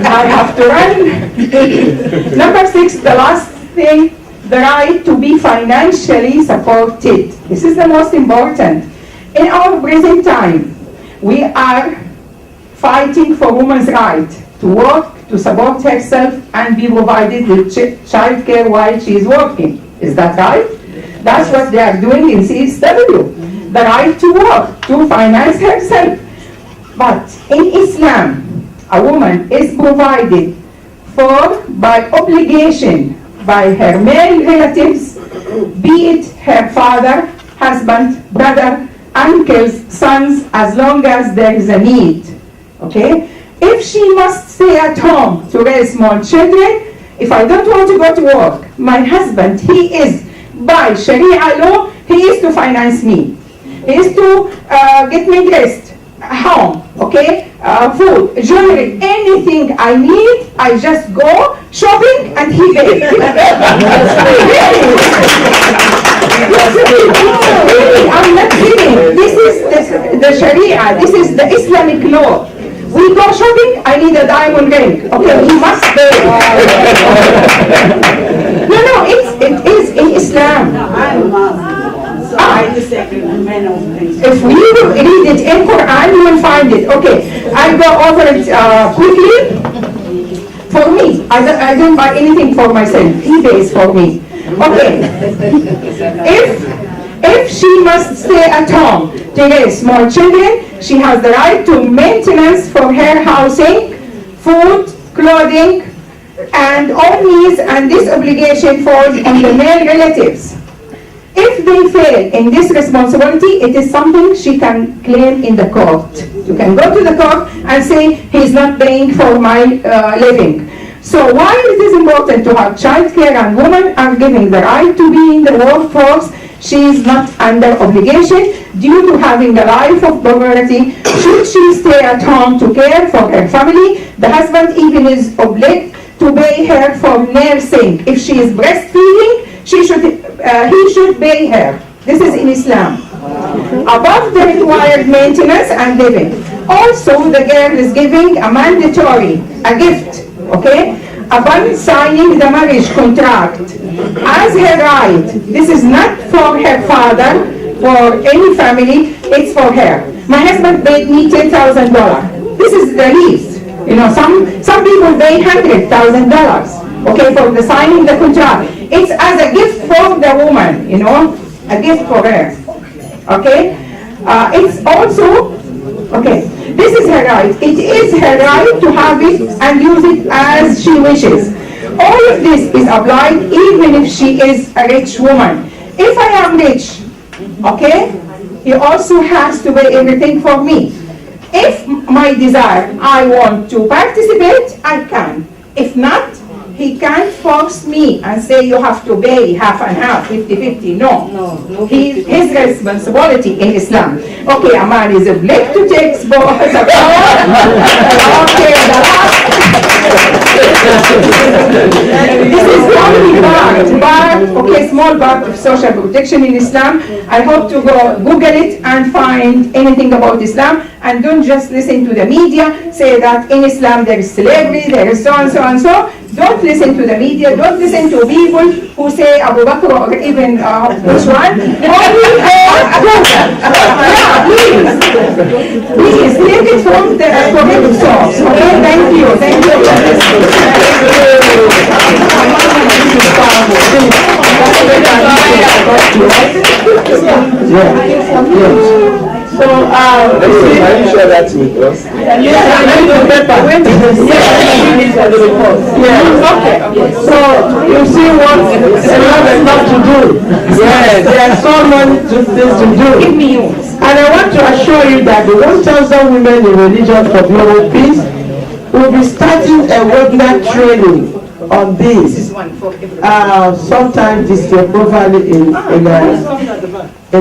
I have to run. Number 6, the last thing, the right to be financially supported. This is the most important. In our present time, we are fighting for women's right to work, to support herself, and be provided with child care while she is working. Is that right? That's what they are doing in CSW. The right to work, to finance herself. But in Islam, a woman is provided for by obligation by her male relatives, be it her father, husband, brother, uncles, sons, as long as there is a need. Okay? If she must stay at home to raise small children, if I don't want to go to work, my husband, he is, by Sharia law, he is to finance me. He is to get me dressed, home, okay, food, jewelry, anything I need, I just go shopping and he pays. I'm not kidding. This is the Sharia. This is the Islamic law. We go shopping, I need a diamond ring. Okay, he must pay. No, it is in Islam. I'm Muslim, so I disagree with many of things. If we read it in Quran, you will find it. Okay, I go over it quickly. For me, I don't buy anything for myself. He pays for me. Okay. If she must stay at home to raise small children, she has the right to maintenance for her housing, food, clothing, and all needs, and this obligation falls on the male relatives. If they fail in this responsibility, it is something she can claim in the court. You can go to the court and say, he's not paying for my living. So while it is important to have child care and women are given the right to be in the workforce, she is not under obligation due to having a life of poverty. Should she stay at home to care for her family, the husband even is obliged to pay her for nursing. If she is breastfeeding, he should pay her. This is in Islam. Above the required maintenance and living. Also, the girl is giving a mandatory, a gift, okay, upon signing the marriage contract as her right. This is not for her father, for any family, it's for her. My husband paid me $10,000. This is the least. You know, some people pay $100,000, okay, for the signing the contract. It's as a gift for the woman, you know, a gift for her, okay. It's also, okay, this is her right. It is her right to have it and use it as she wishes. All of this is applied even if she is a rich woman. If I am rich, okay, he also has to pay everything for me. If my desire, I want to participate, I can. If not, he can't force me and say you have to pay half and half, 50-50. No. His responsibility in Islam. Okay, a man is obliged to take both as a power. Okay, this is the only part, okay, small part of social protection in Islam. I hope to go Google it and find anything about Islam, and don't just listen to the media, say that in Islam there is slavery, there is so and so and so. Don't listen to the media, don't listen to people who say Abu Bakr or even which one. Only Google. Yeah, please take it from the correct source. Okay, thank you. Thank you. So, can you share that with us? Yes, okay. So, you see what a lot is not to do. Yes, there are so many things to do. Give me yours. And I want to assure you that the 1,000 women in religion for global peace will be starting a webinar training on this. Sometime this year, probably in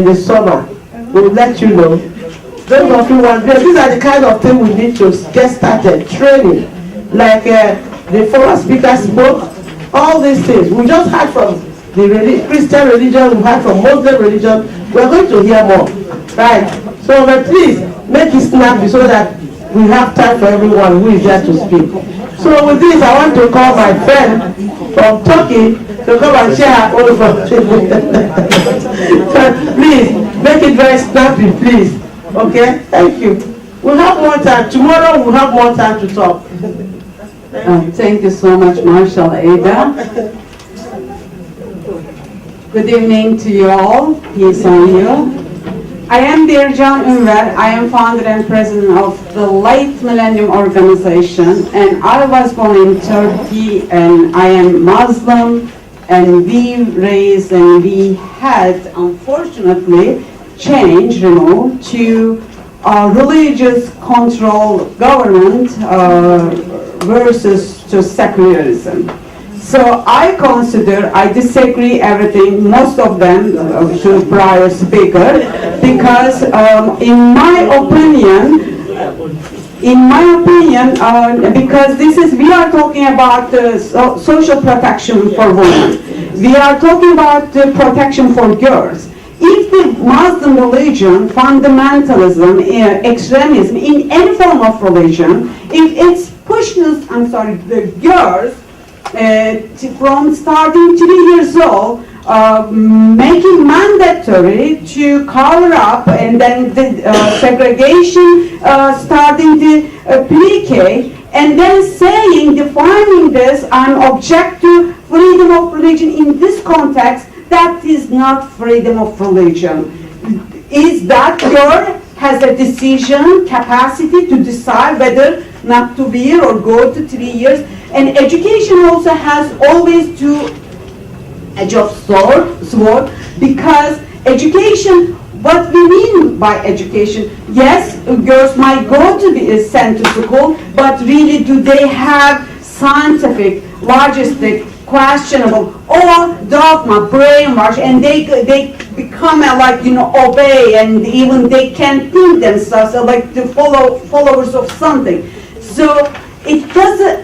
the summer. We'll let you know. Those of you want, these are the kind of things we need to get started. Training, like the former speaker spoke, all these things. We just heard from the Christian religion, we heard from Muslim religion. We're going to hear more, right? So but please, make it snappy so that we have time for everyone who is there to speak. So with this, I want to call my friend from Turkey to come and share all of us. Please, make it very snappy, please. Okay? Thank you. We'll have more time. Tomorrow we'll have more time to talk. Thank you so much, Marshall Ada. Good evening to you all. Peace on you. I am Bircan Ünver. I am founder and president of the Late Millennium Organization, and I was born in Turkey, and I am Muslim, and we raised and we had, unfortunately, change, to religious control government versus to secularism. So I disagree everything, most of them, to prior speaker, because in my opinion, because we are talking about social protection for women. We are talking about the protection for girls. If the Muslim religion, fundamentalism, extremism, in any form of religion, if it's pushes, the girls from starting 3 years old, making mandatory to cover up, and then the segregation starting the pre-K, and then saying, defining this, and object to freedom of religion in this context, that is not freedom of religion. Is that girl has a decision capacity to decide whether not to wear or go to 3 years, and education also has always to edge of sword, because education, what we mean by education, yes, girls might go to be sent to school, but really do they have scientific, logistic, questionable, or dogma, brainwash, and they become obey, and even they can't think themselves, like the followers of something. So it doesn't.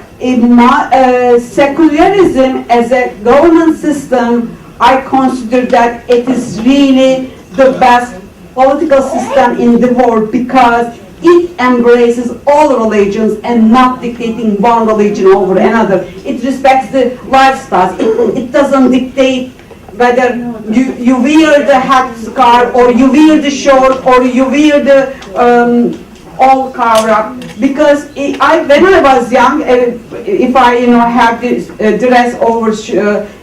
Secularism as a government system, I consider that it is really the best political system in the world, because it embraces all religions and not dictating one religion over another. It respects the lifestyles. It doesn't dictate whether you wear the hat scarf, or you wear the short, or you wear the all cover up, because when I was young, if I have this dress over,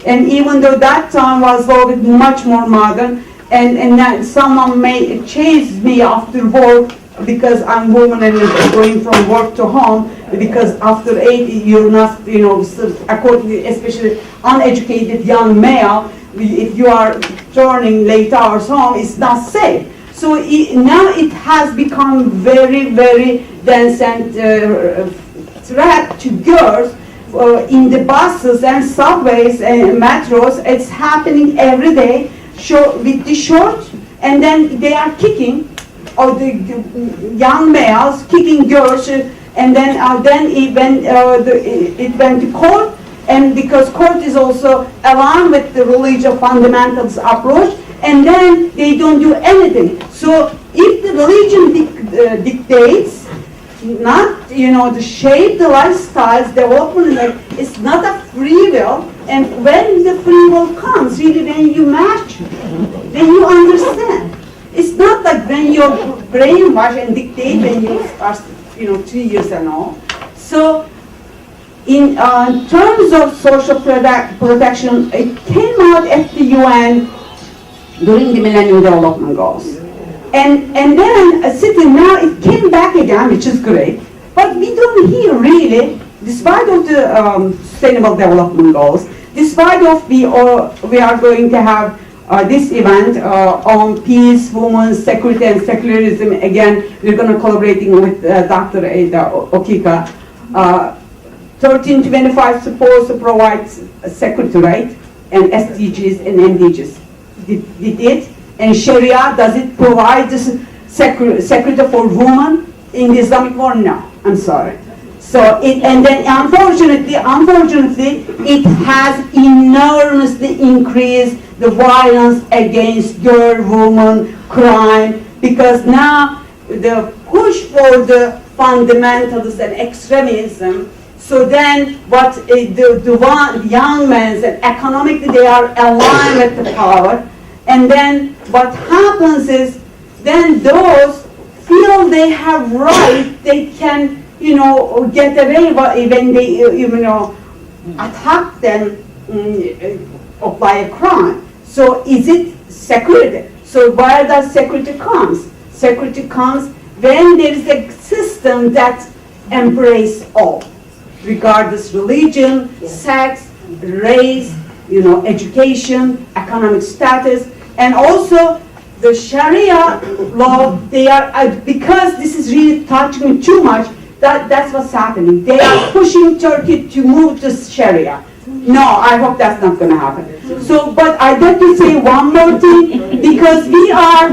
and even though that time was a little bit much more modern, and that someone may chase me after work because I'm woman and going from work to home, because after 8 you're not, according, especially uneducated young male, if you are turning late hours home, it's not safe. So now it has become very, very dense and threat to girls in the buses and subways and metros. It's happening every day with the short, and then they are kicking, or the young males kicking girls, and then it went to court, and because court is also aligned with the religious fundamentals approach, and then they don't do anything. So if the religion dictates, not to shape the lifestyles, development, it's not a free will. And when the free will comes, really when you match, then you understand. It's not like when you're brainwashed and dictate when you are 3 years and all. So in terms of social protection, it came out at the UN during the Millennium Development Goals. And then sitting now, it came back again, which is great. But we don't hear really, despite of the Sustainable Development Goals, despite of we are going to have this event on peace, women, security, and secularism. Again, we're going to collaborating with Dr. Ada Okika. 1325 supposed to provide security, right? And SDGs and MDGs. Did it? And Sharia, does it provide this security for women in the Islamic world? No, I'm sorry. So and then unfortunately, it has enormously increased the violence against girl, woman, crime, because now the push for the fundamentalism and extremism. So then what the young men, and economically they are aligned with the power, and then what happens is, then those feel they have right, they can, get away when they, attack them by a crime. So is it security? So where does security comes? Security comes when there is a system that embraces all, regardless religion, sex, race, education, economic status, and also the Sharia law. They are, because this is really touching me too much, that's what's happening. They are pushing Turkey to move to Sharia. No, I hope that's not going to happen. So, but I got to say one more thing, because we are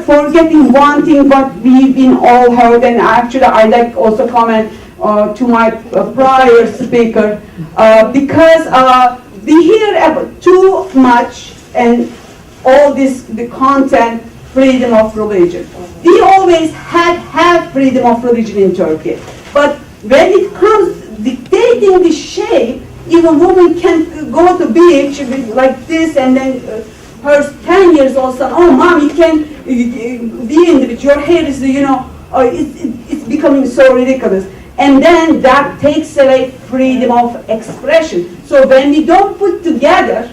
forgetting one thing what we've been all heard, and actually I like also comment to my prior speaker, because we hear about too much and all this, the content, freedom of religion. We always have freedom of religion in Turkey. But when it comes dictating the shape, even women can go to beach like this and then her 10 years old son, oh mom, you can be in the beach, your hair is, it's becoming so ridiculous. And then that takes away freedom of expression. So when we don't put together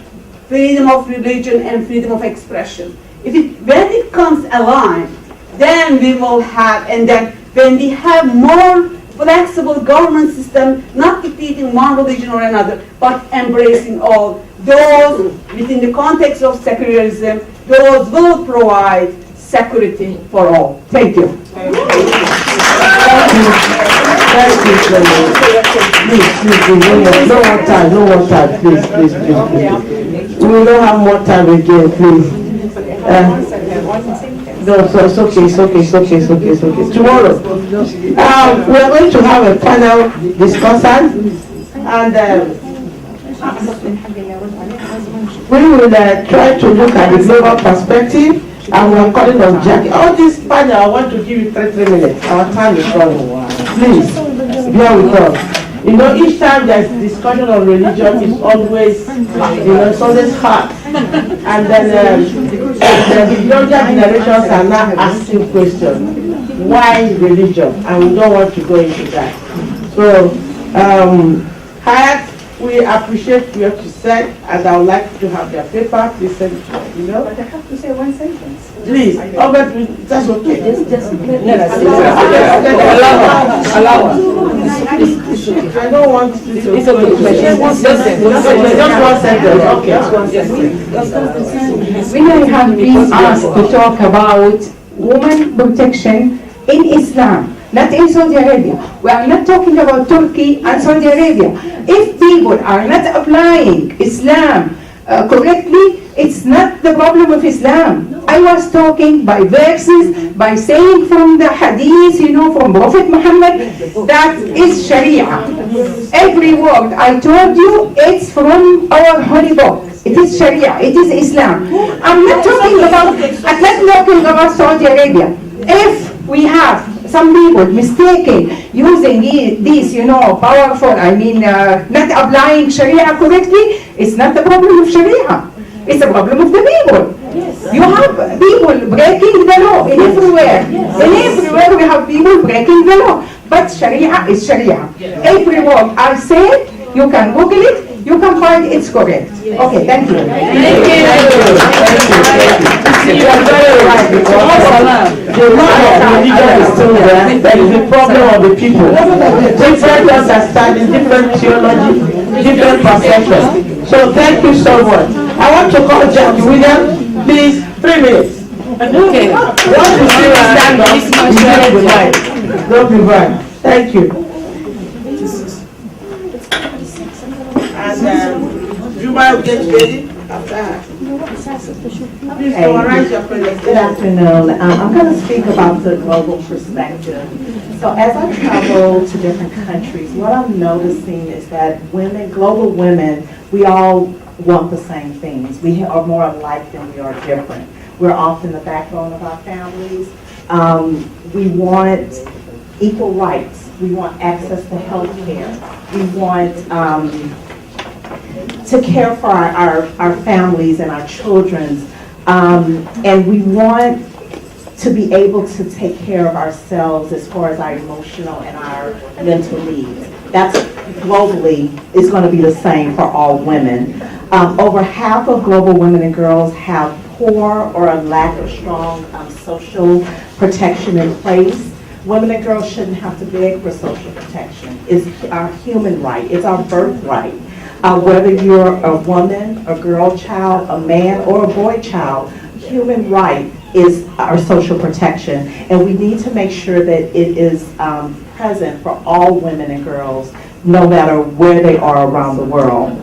freedom of religion and freedom of expression, when it comes aligned, then we will have, and then when we have more flexible government system, not defeating one religion or another, but embracing all, those within the context of secularism, those will provide security for all. Thank you. Thank you. Thank you so much. Please, no more time, please. We don't have more time again, please. No, so it's okay. Tomorrow, we are going to have a panel discussion, and we will try to look at the global perspective. And we are calling on Jackie. All this panel, I want to give you 3 minutes. Our time is running. Please, bear with us. Each time there's discussion on religion, it's always, it's always hard. And then the younger generations are now asking questions. Why religion? And we don't want to go into that. So, Hayat, we appreciate what you said, and I would like to have your paper. Please send it to me. But I have to say one sentence. Please, but that's okay. Just Allow us. I don't want this to go into Just one sentence. Just one sentence. We have been asked to talk about women protection in Islam, not in Saudi Arabia. We are not talking about Turkey and Saudi Arabia. If people are not applying Islam correctly, it's not the problem of Islam. I was talking by verses, by saying from the hadith, from Prophet Muhammad, that is Sharia. Every word I told you, it's from our holy book. It is Sharia, it is Islam. I'm not talking about Saudi Arabia. If we have some people mistaken using these, powerful, not applying Sharia correctly, it's not the problem of Sharia. It's a problem of the people. Yes. You have people breaking the law in everywhere. Yes. In everywhere we have people breaking the law. But Sharia is Sharia. Yes. Every word I said, you can Google it, you can find it's correct. Yes. Okay, thank you. Thank you. You are very right, because the law of religion is still there. That is the problem of the people. Different understanding, different theology, different perception. So thank you so much. I want to call Jackie Williams. Please, 3 minutes. Okay. Once you see you stand up, you get the mic. Don't be bad. Thank you. And Juma will get ready after her. Please summarize your presentation. Good afternoon. I'm going to speak about the global perspective. So as I travel to different countries, what I'm noticing is that global women, we all want the same things. We are more alike than we are different. We're often the backbone of our families. We want equal rights. We want access to health care. We want to care for our families and our children. And we want to be able to take care of ourselves as far as our emotional and our mental needs. That's globally is going to be the same for all women. Over half of global women and girls have poor or a lack of strong social protection in place. Women and girls shouldn't have to beg for social protection. It's our human right. It's our birthright. Whether you're a woman, a girl child, a man, or a boy child, human right is our social protection. And we need to make sure that it is present for all women and girls, no matter where they are around the world.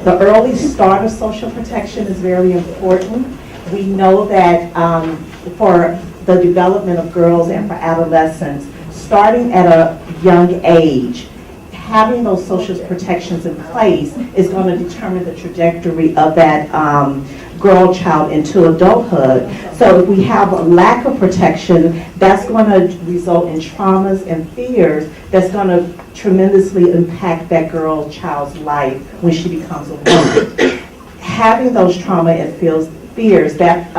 The early start of social protection is very important. We know that for the development of girls and for adolescents, starting at a young age, having those social protections in place is going to determine the trajectory of that girl child into adulthood. So if we have a lack of protection, that's going to result in traumas and fears that's going to tremendously impact that girl child's life when she becomes a woman. Having those trauma and fears, that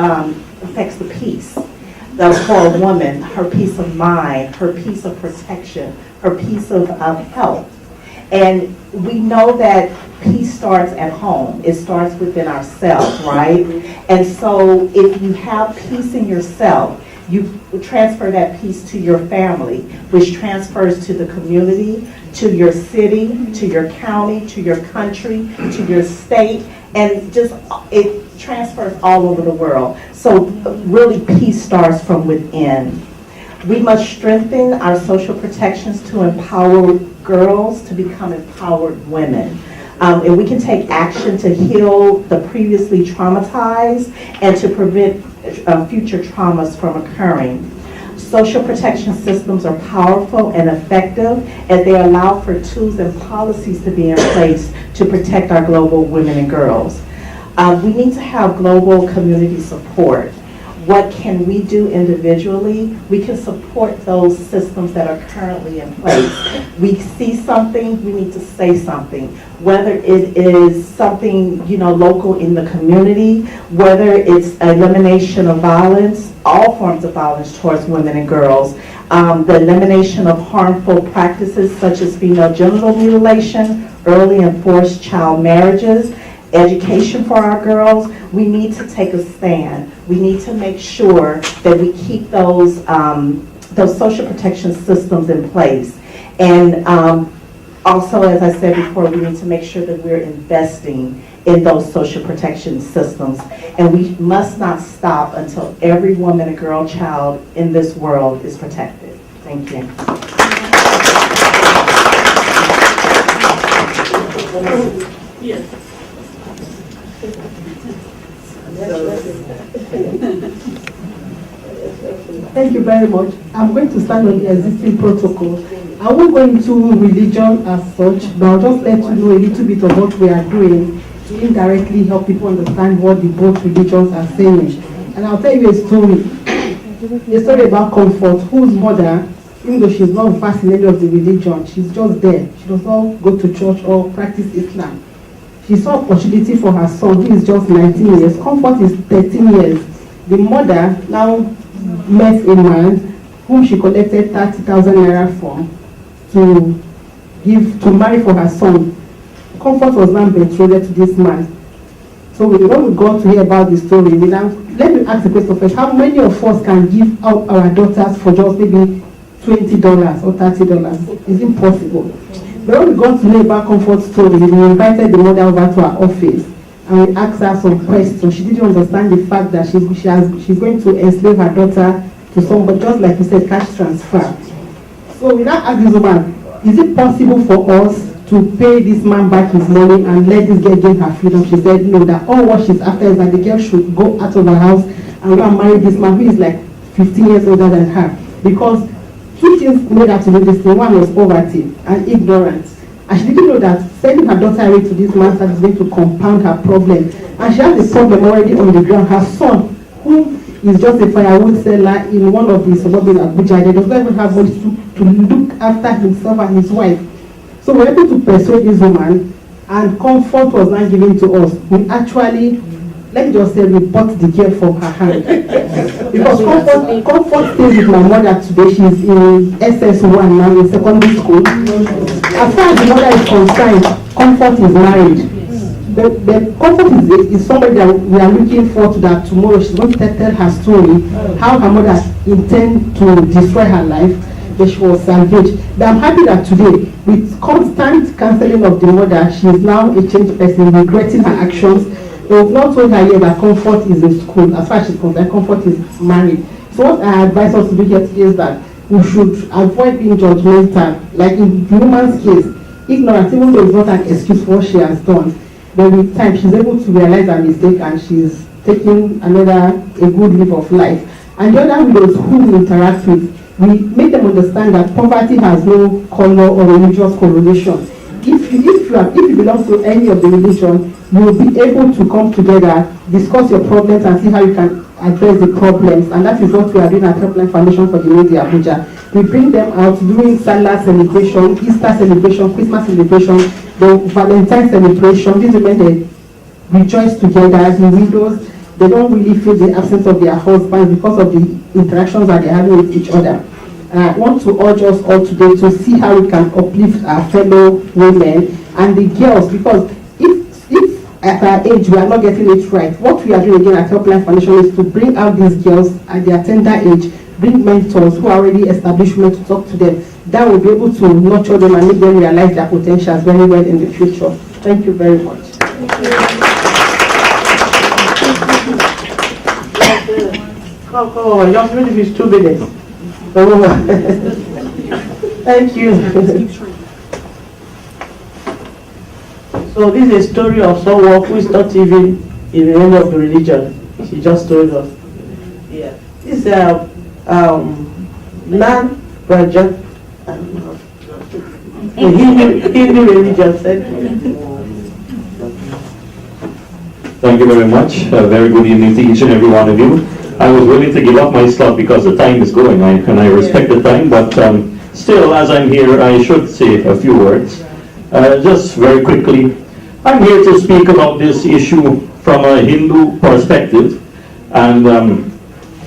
affects the peace. For a woman, her peace of mind, her peace of protection, her peace of health. And we know that peace starts at home. It starts within ourselves, right? And so if you have peace in yourself, you transfer that peace to your family, which transfers to the community, to your city, to your county, to your country, to your state, and just it transfers all over the world. So really peace starts from within. We must strengthen our social protections to empower girls to become empowered women. And we can take action to heal the previously traumatized and to prevent future traumas from occurring. Social protection systems are powerful and effective as they allow for tools and policies to be in place to protect our global women and girls. We need to have global community support. What can we do individually? We can support those systems that are currently in place. We see something, we need to say something. Whether it is something, local in the community, whether it's elimination of violence, all forms of violence towards women and girls, the elimination of harmful practices such as female genital mutilation, early and forced child marriages, education for our girls. We need to take a stand. We need to make sure that we keep those social protection systems in place. And also, as I said before, we need to make sure that we're investing in those social protection systems. And we must not stop until every woman and girl child in this world is protected. Thank you. Yes. Thank you very much. I'm going to stand on the existing protocol. I won't go into religion as such, but I'll just let you know a little bit of what we are doing to indirectly help people understand what the both religions are saying. And I'll tell you a story about Comfort, whose mother, even though she's not versed in any of the religion, she's just there. She does not go to church or practice Islam. She saw opportunity for her son, who is just 19 years. Comfort is 13 years. The mother now met a man whom she collected 30,000 naira from to marry for her son. Comfort was now betrothed to this man. So when we got to hear about the story, let me ask the question first. How many of us can give out our daughters for just maybe $20 or $30? It's impossible. But when we got to hear about Comfort's story, we invited the mother over to our office and we asked her some questions. She didn't understand the fact that she's going to enslave her daughter to somebody, just like you said, cash transfer. So we now asked this woman, is it possible for us to pay this man back his money and let this girl gain her freedom? She said no, that all what she's after is that the girl should go out of her house and go and marry this man who is like 15 years older than her. Because two things made her to do this thing. One was poverty and ignorance. And she didn't know that sending her daughter away to this man is going to compound her problem. And she has a problem already on the ground. Her son, who is just a firewood seller in one of the suburban Abuja, they does not even have money to look after himself and his wife. So we were able to persuade this woman, and Comfort was not given to us. We actually, let me just say, we bought the girl from her hand. Because Comfort stays with my mother today. She's in SS1 now in secondary school. As far as the mother is concerned, Comfort is married. The Comfort is somebody that we are looking forward to, that tomorrow she's going to tell her story, how her mother intends to destroy her life, that she was salvaged. But I'm happy that today, with constant counseling of the mother, she is now a changed person, regretting her actions. They have not told her yet that Comfort is in school. As far as she's concerned, Comfort is married. So what I advise us to do here today is that we should avoid being judgmental. Like in the woman's case, ignorance, even though it's not an excuse for what she has done, but with time she's able to realize her mistake and she's taking a good leap of life. And the other widows who we interact with, we make them understand that poverty has no color or religious correlation. If you belong to any of the religion, you will be able to come together, discuss your problems, and see how you can address the problems. And that is what we are doing at Helpline Foundation for the Media Abuja. We bring them out during Salah celebration, Easter celebration, Christmas celebration, the Valentine celebration. These women, they rejoice together. The widows, they don't really feel the absence of their husbands because of the interactions that they're having with each other. I want to urge us all today to see how we can uplift our fellow women and the girls, because if at our age we are not getting it right, what we are doing again at Helpline Foundation is to bring out these girls at their tender age, bring mentors who are already established women to talk to them. That will be able to nurture them and make them realize their potentials very well in the future. Thank you very much. Come on, just read if it's 2 minutes. Thank you. So this is a story of someone who is not even in any of the religion. She just told us. Yeah. This is non-Raja, Hindu religion. Thank you very much. A very good evening to each and every one of you. I was willing to give up my slot because the time is going, and I respect the time, but still, as I'm here, I should say a few words. Just very quickly, I'm here to speak about this issue from a Hindu perspective, and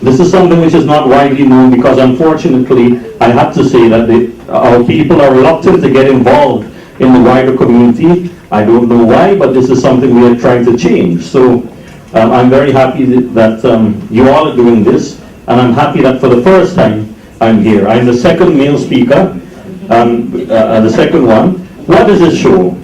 this is something which is not widely known because, unfortunately, I have to say that our people are reluctant to get involved in the wider community. I don't know why, but this is something we are trying to change. So I'm very happy that you all are doing this, and I'm happy that for the first time I'm here. I'm the second male speaker, the second one. What does it show?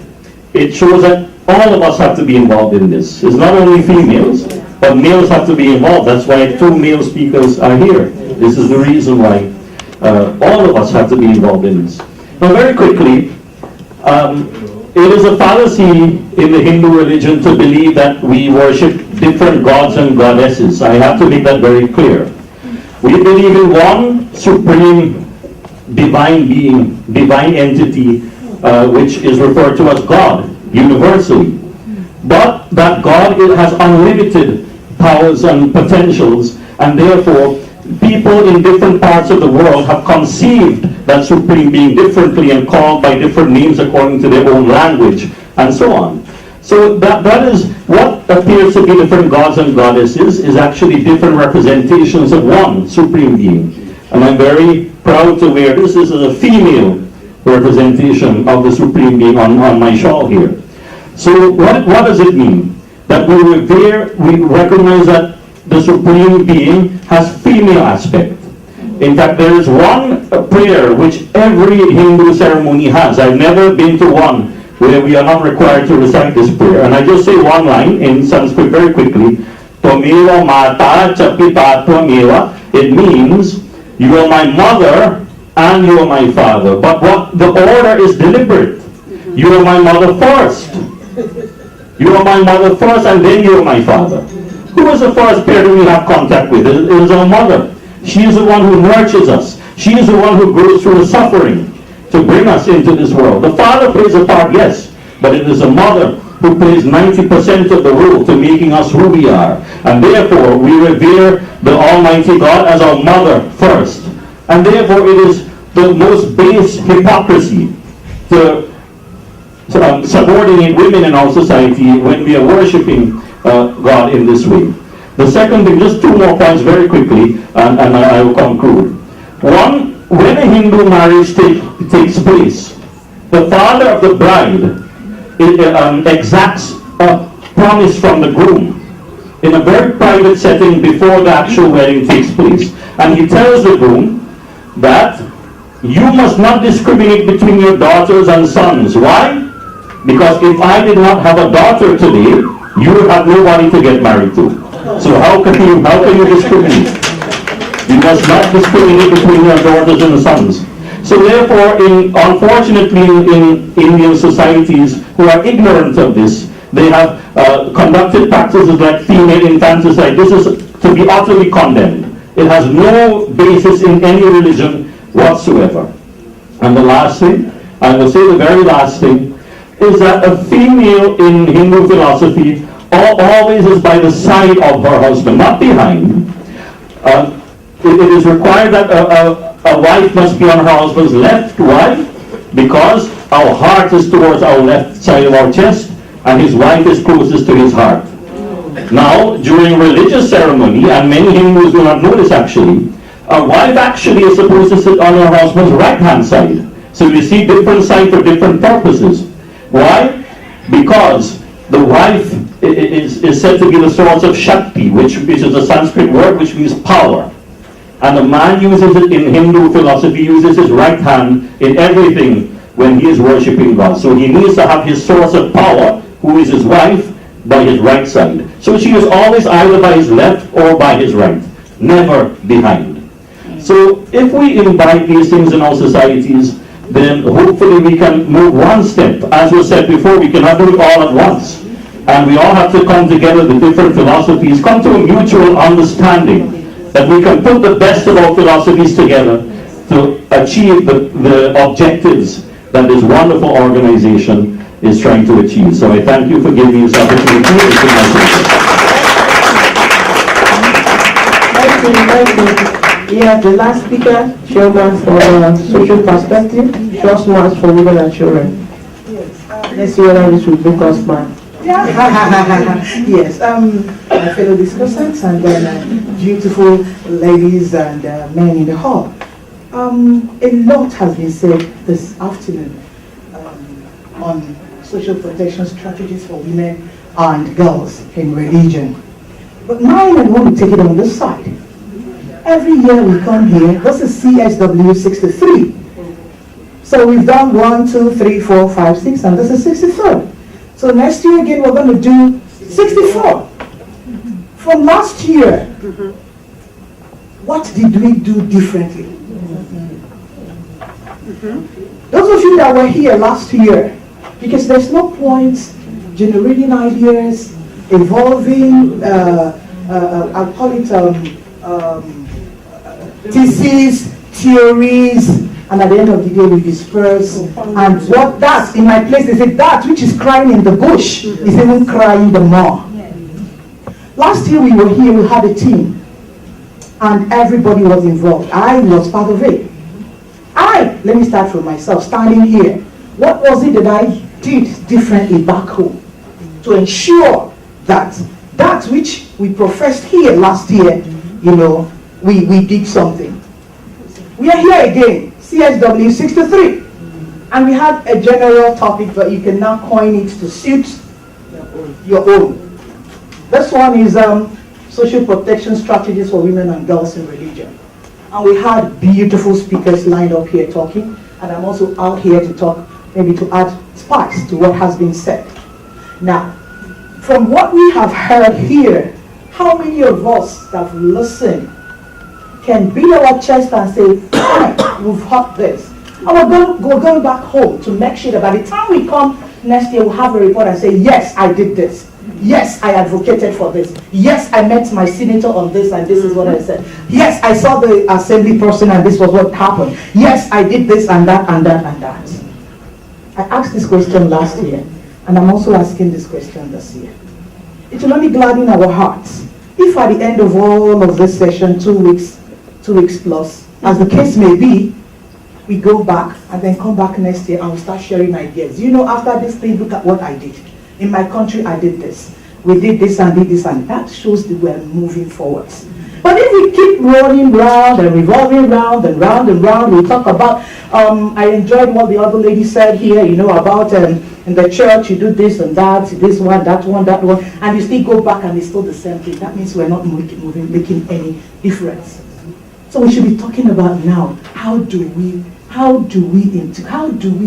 It shows that all of us have to be involved in this. It's not only females, but males have to be involved. That's why 2 male speakers are here. This is the reason why all of us have to be involved in this. Now, very quickly, it is a fallacy in the Hindu religion to believe that we worship different gods and goddesses. I have to make that very clear. We believe in one supreme divine being, divine entity, which is referred to as God, universally. But that God has unlimited powers and potentials, and therefore people in different parts of the world have conceived that supreme being differently and called by different names according to their own language, and so on. So that is what appears to be different gods and goddesses is actually different representations of one supreme being. And I'm very proud to wear this. This is a female representation of the supreme being on my shawl here. So what does it mean? That we revere, we recognize that the supreme being has female aspect. In fact, there is one prayer which every Hindu ceremony has. I've never been to one where we are not required to recite this prayer. And I just say one line in Sanskrit very quickly. Tvameva mata cha pita tvameva. It means, you are my mother and you are my father. But what the order is deliberate. You are my mother first. You are my mother first, and then you are my father. Who is the first parent we have contact with? It is our mother. She is the one who nurtures us. She is the one who goes through the suffering to bring us into this world. The father plays a part, yes, but it is the mother who plays 90% of the role to making us who we are. And therefore, we revere the Almighty God as our mother first. And therefore, it is the most base hypocrisy to subordinate women in our society when we are worshipping God in this way. The second thing, just 2 more points very quickly, and I will conclude. One, when a Hindu marriage takes place, the father of the bride exacts a promise from the groom in a very private setting before the actual wedding takes place. And he tells the groom that you must not discriminate between your daughters and sons. Why? Because if I did not have a daughter today, you would have nobody to get married to. So how can you discriminate? You must not discriminate between your daughters and sons. So therefore, unfortunately, in Indian societies who are ignorant of this, they have conducted practices like female infanticide. This is to be utterly condemned. It has no basis in any religion whatsoever. And the last thing, I will say the very last thing, is that a female in Hindu philosophy always is by the side of her husband, not behind. It is required that a wife must be on her husband's left. Why? Because our heart is towards our left side of our chest, and his wife is closest to his heart. Now, during religious ceremony, and many Hindus do not know this actually, a wife actually is supposed to sit on her husband's right-hand side. So you see different sides for different purposes. Why? Because the wife is said to be the source of Shakti, which is a Sanskrit word which means power. And the man uses it in Hindu philosophy, uses his right hand in everything when he is worshipping God. So he needs to have his source of power, who is his wife, by his right side. So she is always either by his left or by his right, never behind. So if we imbibe these things in our societies, then hopefully we can move one step. As was said before, we cannot do it all at once. And we all have to come together, the different philosophies, come to a mutual understanding that we can put the best of our philosophies together to achieve the objectives that this wonderful organization is trying to achieve. So I thank you for giving me this opportunity. Thank you. Yeah, the last speaker, Chairman for Social Perspective, Trust March for Women and Children. Let's see whether this will bring us back. Yeah. Yes, my fellow discussants and then beautiful ladies and men in the hall. A lot has been said this afternoon on social protection strategies for women and girls in religion. But mine, I want to take it on this side. Every year we come here, this is CSW 63. So we've done 1, 2, 3, 4, 5, 6, and this is 63. So next year again, we're going to do 64. From last year, what did we do differently? Those of you that were here last year, because there's no point generating ideas, evolving, I'll call it theses, theories, and at the end of the day we disperse. And what that, in my place, they say that which is crying in the bush is even crying the more. Last year we were here, we had a team, and everybody was involved. I was part of it. Let me start from myself, standing here. What was it that I did differently back home to ensure that that which we professed here last year, we did something. We are here again, CSW 63. And we have a general topic, but you can now coin it to suit your own. This one is social protection strategies for women and girls in religion. And we had beautiful speakers lined up here talking, and I'm also out here to talk, maybe to add spice to what has been said. Now, from what we have heard here, how many of us that have listened can beat our chest and say, we've heard this. And we're going back home to make sure that by the time we come next year, we'll have a report and say, yes, I did this. Yes, I advocated for this. Yes, I met my senator on this and this is what I said. Yes, I saw the assembly person and this was what happened. Yes, I did this and that and that and that. I asked this question last year, and I'm also asking this question this year. It will only gladden our hearts if at the end of all of this session, 2 weeks plus, as the case may be, we go back and then come back next year and we'll start sharing ideas. After this thing, look at what I did. In my country, I did this. We did this and did this, and that shows that we're moving forwards. But if we keep rolling round and revolving round and round and round, we talk about, I enjoyed what the other lady said here, about in the church, you do this and that, this one, that one, and you still go back and it's still the same thing. That means we're not making any difference. So we should be talking about now, how do we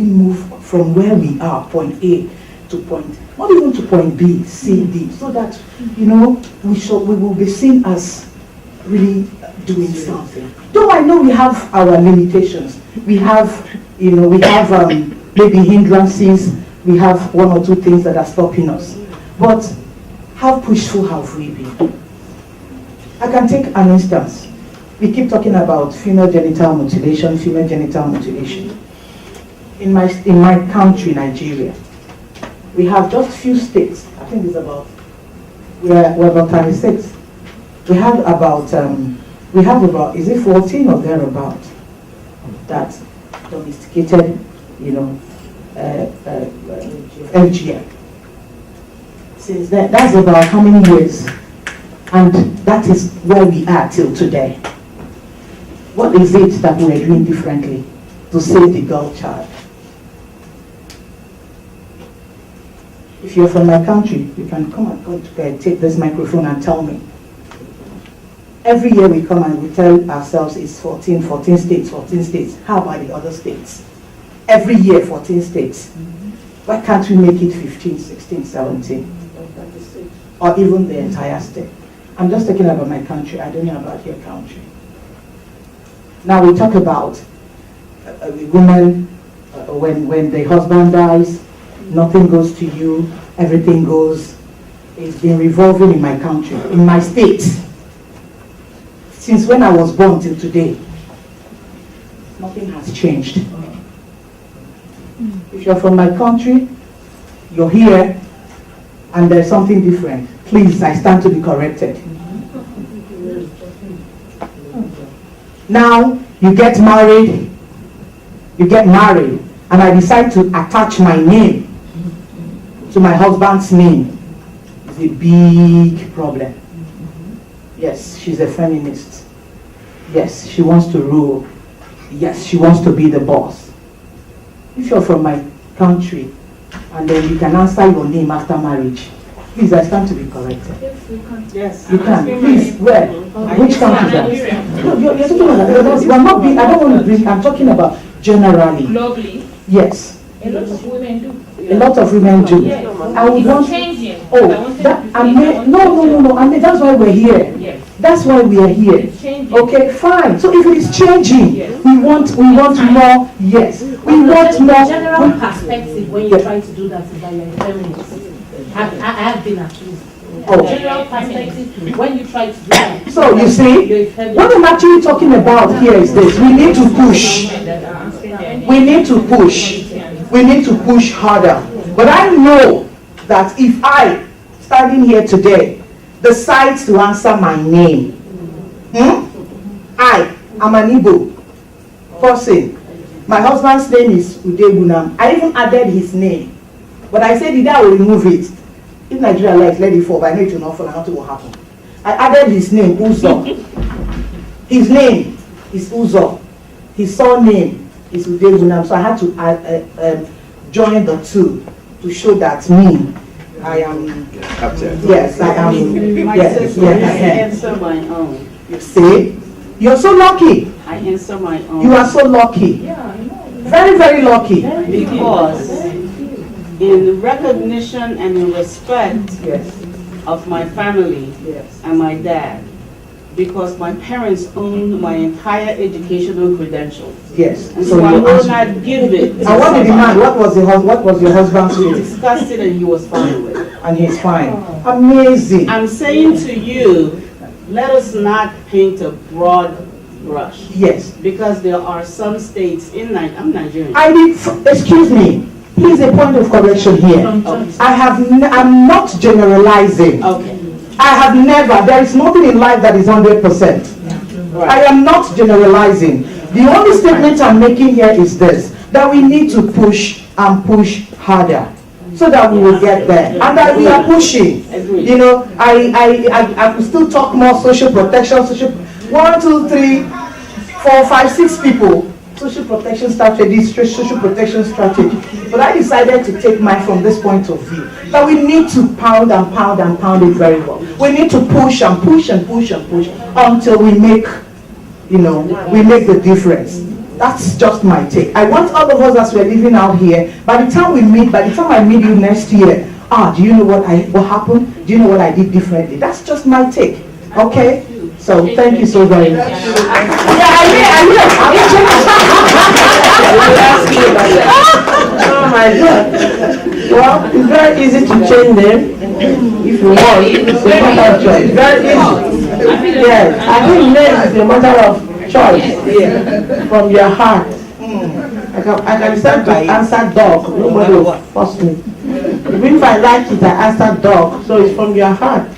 move from where we are, point A, to point, not even to point B, C, D, so that, we will be seen as really doing something. Though I know we have our limitations. We have maybe hindrances, we have 1 or 2 things that are stopping us. But how pushful have we been? I can take an instance. we keep talking about female genital mutilation, female genital mutilation. In my country, Nigeria, we have just few states. I think it's about we're about 36. We have about is it 14 or thereabout that domesticated, FGM. Since then, that's about how many years? And that is where we are till today. What is it that we are doing differently to save the girl child? If you're from my country, you can come and take this microphone and tell me. Every year we come and we tell ourselves it's 14 states, 14 states. How about the other states? Every year 14 states. Why can't we make it 15, 16, 17? Or even the entire state? I'm just talking about my country. I don't know about your country. Now we talk about a woman, when the husband dies, nothing goes to you, everything goes. It's been revolving in my country, in my state. Since when I was born till today, nothing has changed. If you're from my country, you're here, and there's something different, please, I stand to be corrected. Now, you get married, and I decide to attach my name to my husband's name. It's a big problem. Yes, she's a feminist. Yes, she wants to rule. Yes, she wants to be the boss. If you're from my country, and then you can answer your name after marriage, please, I stand to be corrected. Yes, you can. Yes. You can. Please, where? Which country is that? No, you're talking about, we're not being, I don't want to bring, I'm talking about generally. Globally? Yes. A lot of women do. A lot of women do. Yes. I would want. Changing. No. I mean, that's why we're here. Yes. That's why we are here. It's changing. Okay, fine. So if it is changing, yes. we want more. Yes, we want more. General perspective when you're trying to do that is that you're a feminist. I have been accused. Oh. General perspective when you try to do that. So you see, what I'm actually talking about here is this: we need to push. We need to push. We need to push harder. But I know that if I, standing here today, decide to answer my name, I am an Igbo person. My husband's name is Udebunam. I even added his name. But I said, I will remove it. If Nigeria likes, let it fall. But I know it will not fall and nothing will happen. I added his name, Uzo. His name is Uzo. His surname is Udebunam. So I had to join the two to show that I am. Yes, I am. My Yes, sister, yes. I answer my own. You see, you're so lucky. I answer my own. You are so lucky. Very, very lucky. Because in recognition and in respect of my family and my dad, because my parents owned my entire educational credentials. Yes. And so I will not give it. And what did the man, what was your husband's We name? discussed it and he was fine with it. And he's fine. Amazing. I'm saying to you, let us not paint a broad brush. Yes. Because there are some states in Nigeria, I'm Nigerian. I need, excuse me, please a point of correction here. I'm not generalizing. Okay. I have never, there is nothing in life that is 100%. Right. I am not generalizing. The only statement I'm making here is this, that we need to push and push harder so that we will get there. And that we are pushing. Agreed. You know, I could still talk more social protection, 1, 2, 3, 4, 5, 6 people. Social protection strategy, social protection strategy. But I decided to take mine from this point of view. That we need to pound and pound and pound it very well. We need to push and push and push and push until we make, we make the difference. That's just my take. I want all of us as we're living out here, by the time I meet you next year, do you know what happened? Do you know what I did differently? That's just my take. Okay? So thank you so very much. Oh my God. Well, it's very easy to change them if you want. It's a matter of choice. Very easy. Yes, I think name is a matter of choice from your heart. I can start to answer dog. Nobody will force me. If I like it, I answer dog. So it's from your heart.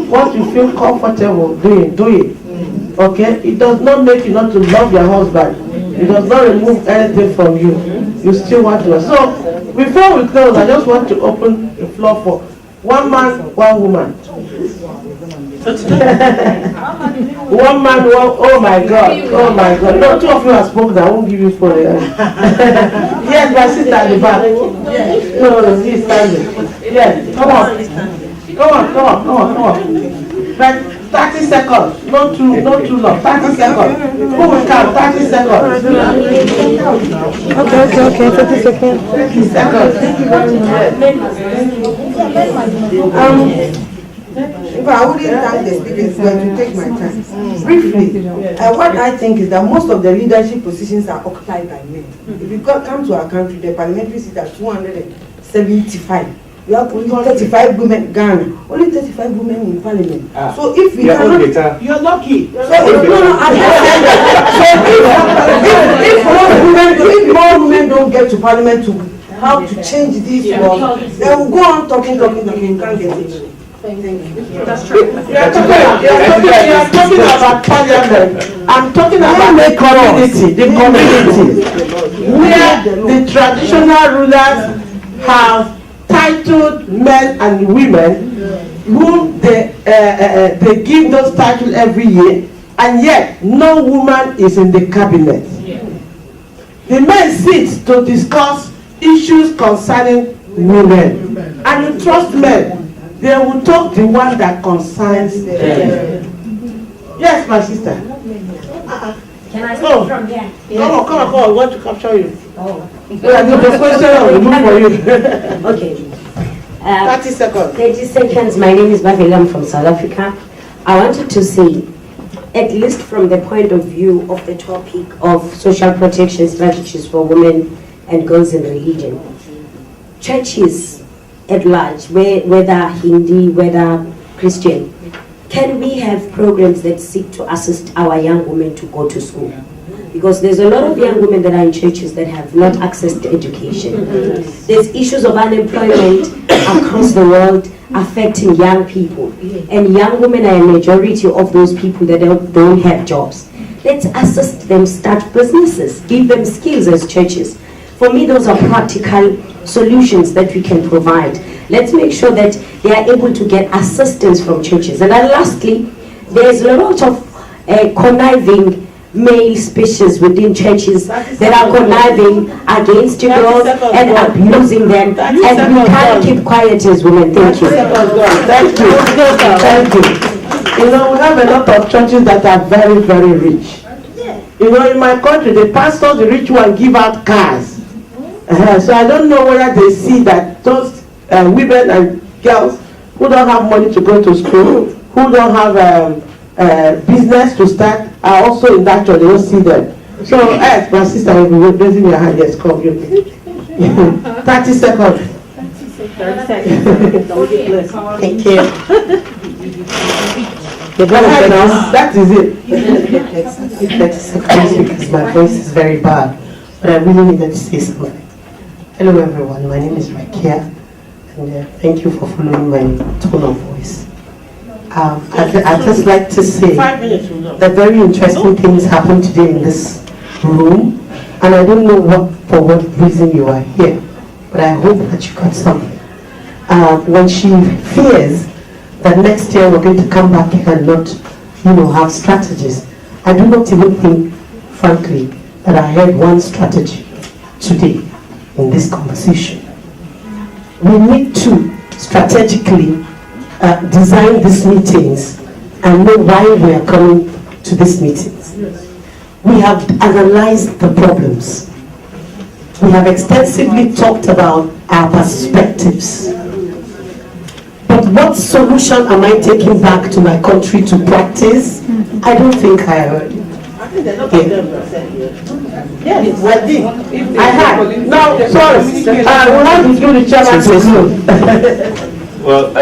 What you feel comfortable doing, do it. Okay? It does not make you not to love your husband. It does not remove anything from you. You still want to. So before we close, I just want to open the floor for one man, one woman. One man, one, oh my God. No, two of you have spoken, I won't give you for it. Yes, my sister at the back. No, he's standing. Yes, come on. Like 30 seconds, not too long. 30 seconds. Who will count? 30 seconds. Okay, 30 seconds. 30 seconds. I wouldn't thank the speakers, but to take my time. Briefly, what I think is that most of the leadership positions are occupied by men. If you come to our country, the parliamentary seats are 275. We have only 35 women, Ghana, only 35 women in parliament. So if we cannot, you're lucky. So if more women don't get to parliament to help to change this world, then we'll go on talking, you can't get it. Thank you. That's true. You're talking about parliament. I'm talking about the community, where the traditional rulers have titled men and women whom they give those titles every year, and yet no woman is in the cabinet. The men sit to discuss issues concerning women, and you trust men. They will talk the one that concerns them. Yes, my sister. Can I speak from here? Come on. I want to capture you. Oh. The question will move for you. Okay. 30 seconds. 30 seconds. My name is Bavilam from South Africa. I wanted to say, at least from the point of view of the topic of social protection strategies for women and girls in religion, churches at large, whether Hindi, whether Christian, can we have programs that seek to assist our young women to go to school? Because there's a lot of young women that are in churches that have not access to education. There's issues of unemployment across the world affecting young people. And young women are a majority of those people that don't have jobs. Let's assist them start businesses, give them skills as churches. For me, those are practical solutions that we can provide. Let's make sure that they are able to get assistance from churches. And then lastly, there's a lot of conniving male species within churches that are conniving against girls and abusing them, and we can't keep quiet as women. Thank you. Thank you. You know, we have a lot of churches that are very, very rich. You know, in my country, the pastors, the rich one, give out cars. So I don't know whether they see that those women and girls who don't have money to go to school, who don't have business to start, are also in that church. They don't see them. So, my sister will be raising your hand. Yes, come. 30 seconds. 30 seconds. Thank you. That is it. 30 seconds because my voice is very bad, but I really needed to say something. Hello everyone, my name is Rakia, and thank you for following my tone of voice. I'd just like to say that very interesting things happened today in this room, and I don't know for what reason you are here, but I hope that you got something. When she fears that next year we're going to come back here and not, have strategies, I do not even think, frankly, that I heard one strategy today in this conversation. We need to strategically design these meetings and know why we are coming to these meetings. We have analyzed the problems. We have extensively talked about our perspectives. But what solution am I taking back to my country to practice? I don't think I heard. Yes, I did. I had. Now, sorry, we have to do the chairman's rule. Well,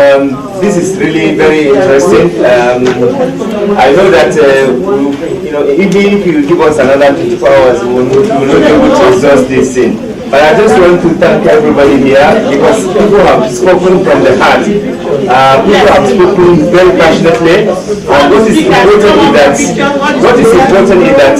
this is really very interesting. I know that, even if you give us another 24 hours, we will not be able to exhaust this thing. But I just want to thank everybody here because people have spoken from the heart. People have spoken very passionately. And what is important is that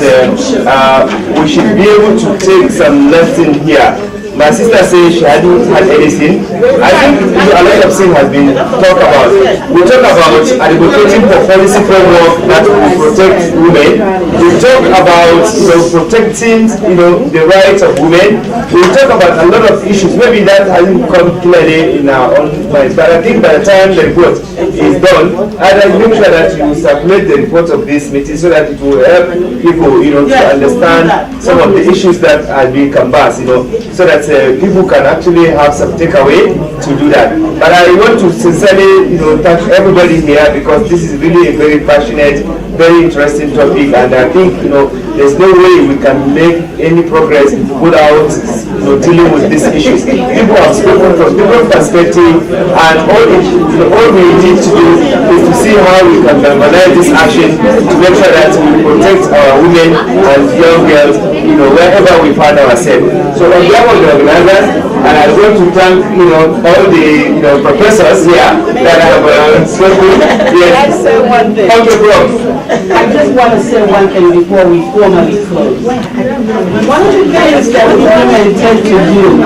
we should be able to take some lesson here. My sister says she hadn't had anything. I think a lot of things has been talked about. We talk about advocating for policy framework that will protect women. We talk about protecting the rights of women. We talk about a lot of issues. Maybe that hasn't come clearly in our own minds, but I think by the time the report is done, I'd make sure that you circulate the report of this meeting so that it will help people to understand some of the issues that are being canvassed, so that people can actually have some takeaway to do that. But I want to sincerely, thank everybody here because this is really a very passionate, very interesting topic, and I think, there's no way we can make any progress without, dealing with these issues. People have spoken from different perspectives, and all we need to do is to see how we can galvanize this action to make sure that we protect our women and young girls, wherever we find ourselves. So on behalf of the organizers, and I want to thank, all the, professors here that have spoken. Yes. Can I say one thing? I just want to say one thing before we formally close. One of the things that we women tend to do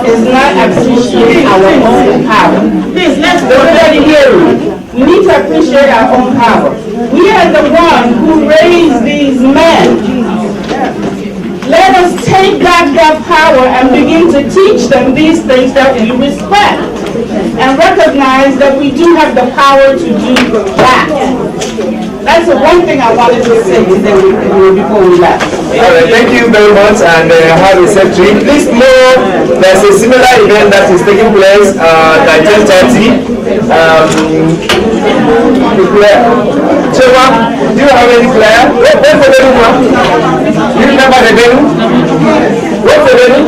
is not appreciate our own power. Please, let's go ahead and hear it. We need to appreciate our own power. We are the ones who raised these men. Let us take back that power and begin to teach them these things that we respect and recognize that we do have the power to do that. That's the one thing I wanted to say before we left. All right, thank you very much, and have a safe trip. Please know there's a similar event that is taking place at 10:30. Chema, do you have any flyer? What's the venue, ma? Do you remember the venue? What's the venue?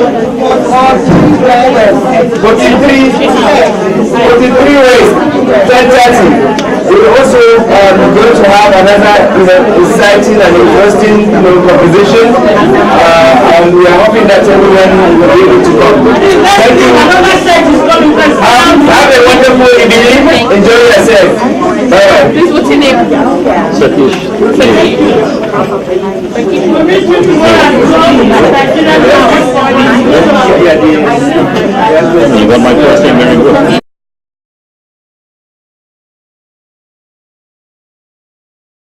43 ways, 10:30. We're also going to have another exciting and interesting conversation, and we are hoping that everyone will be able to come. Thank you. Have a wonderful evening. Enjoy yourself. Bye. Please, what's your name? Satish.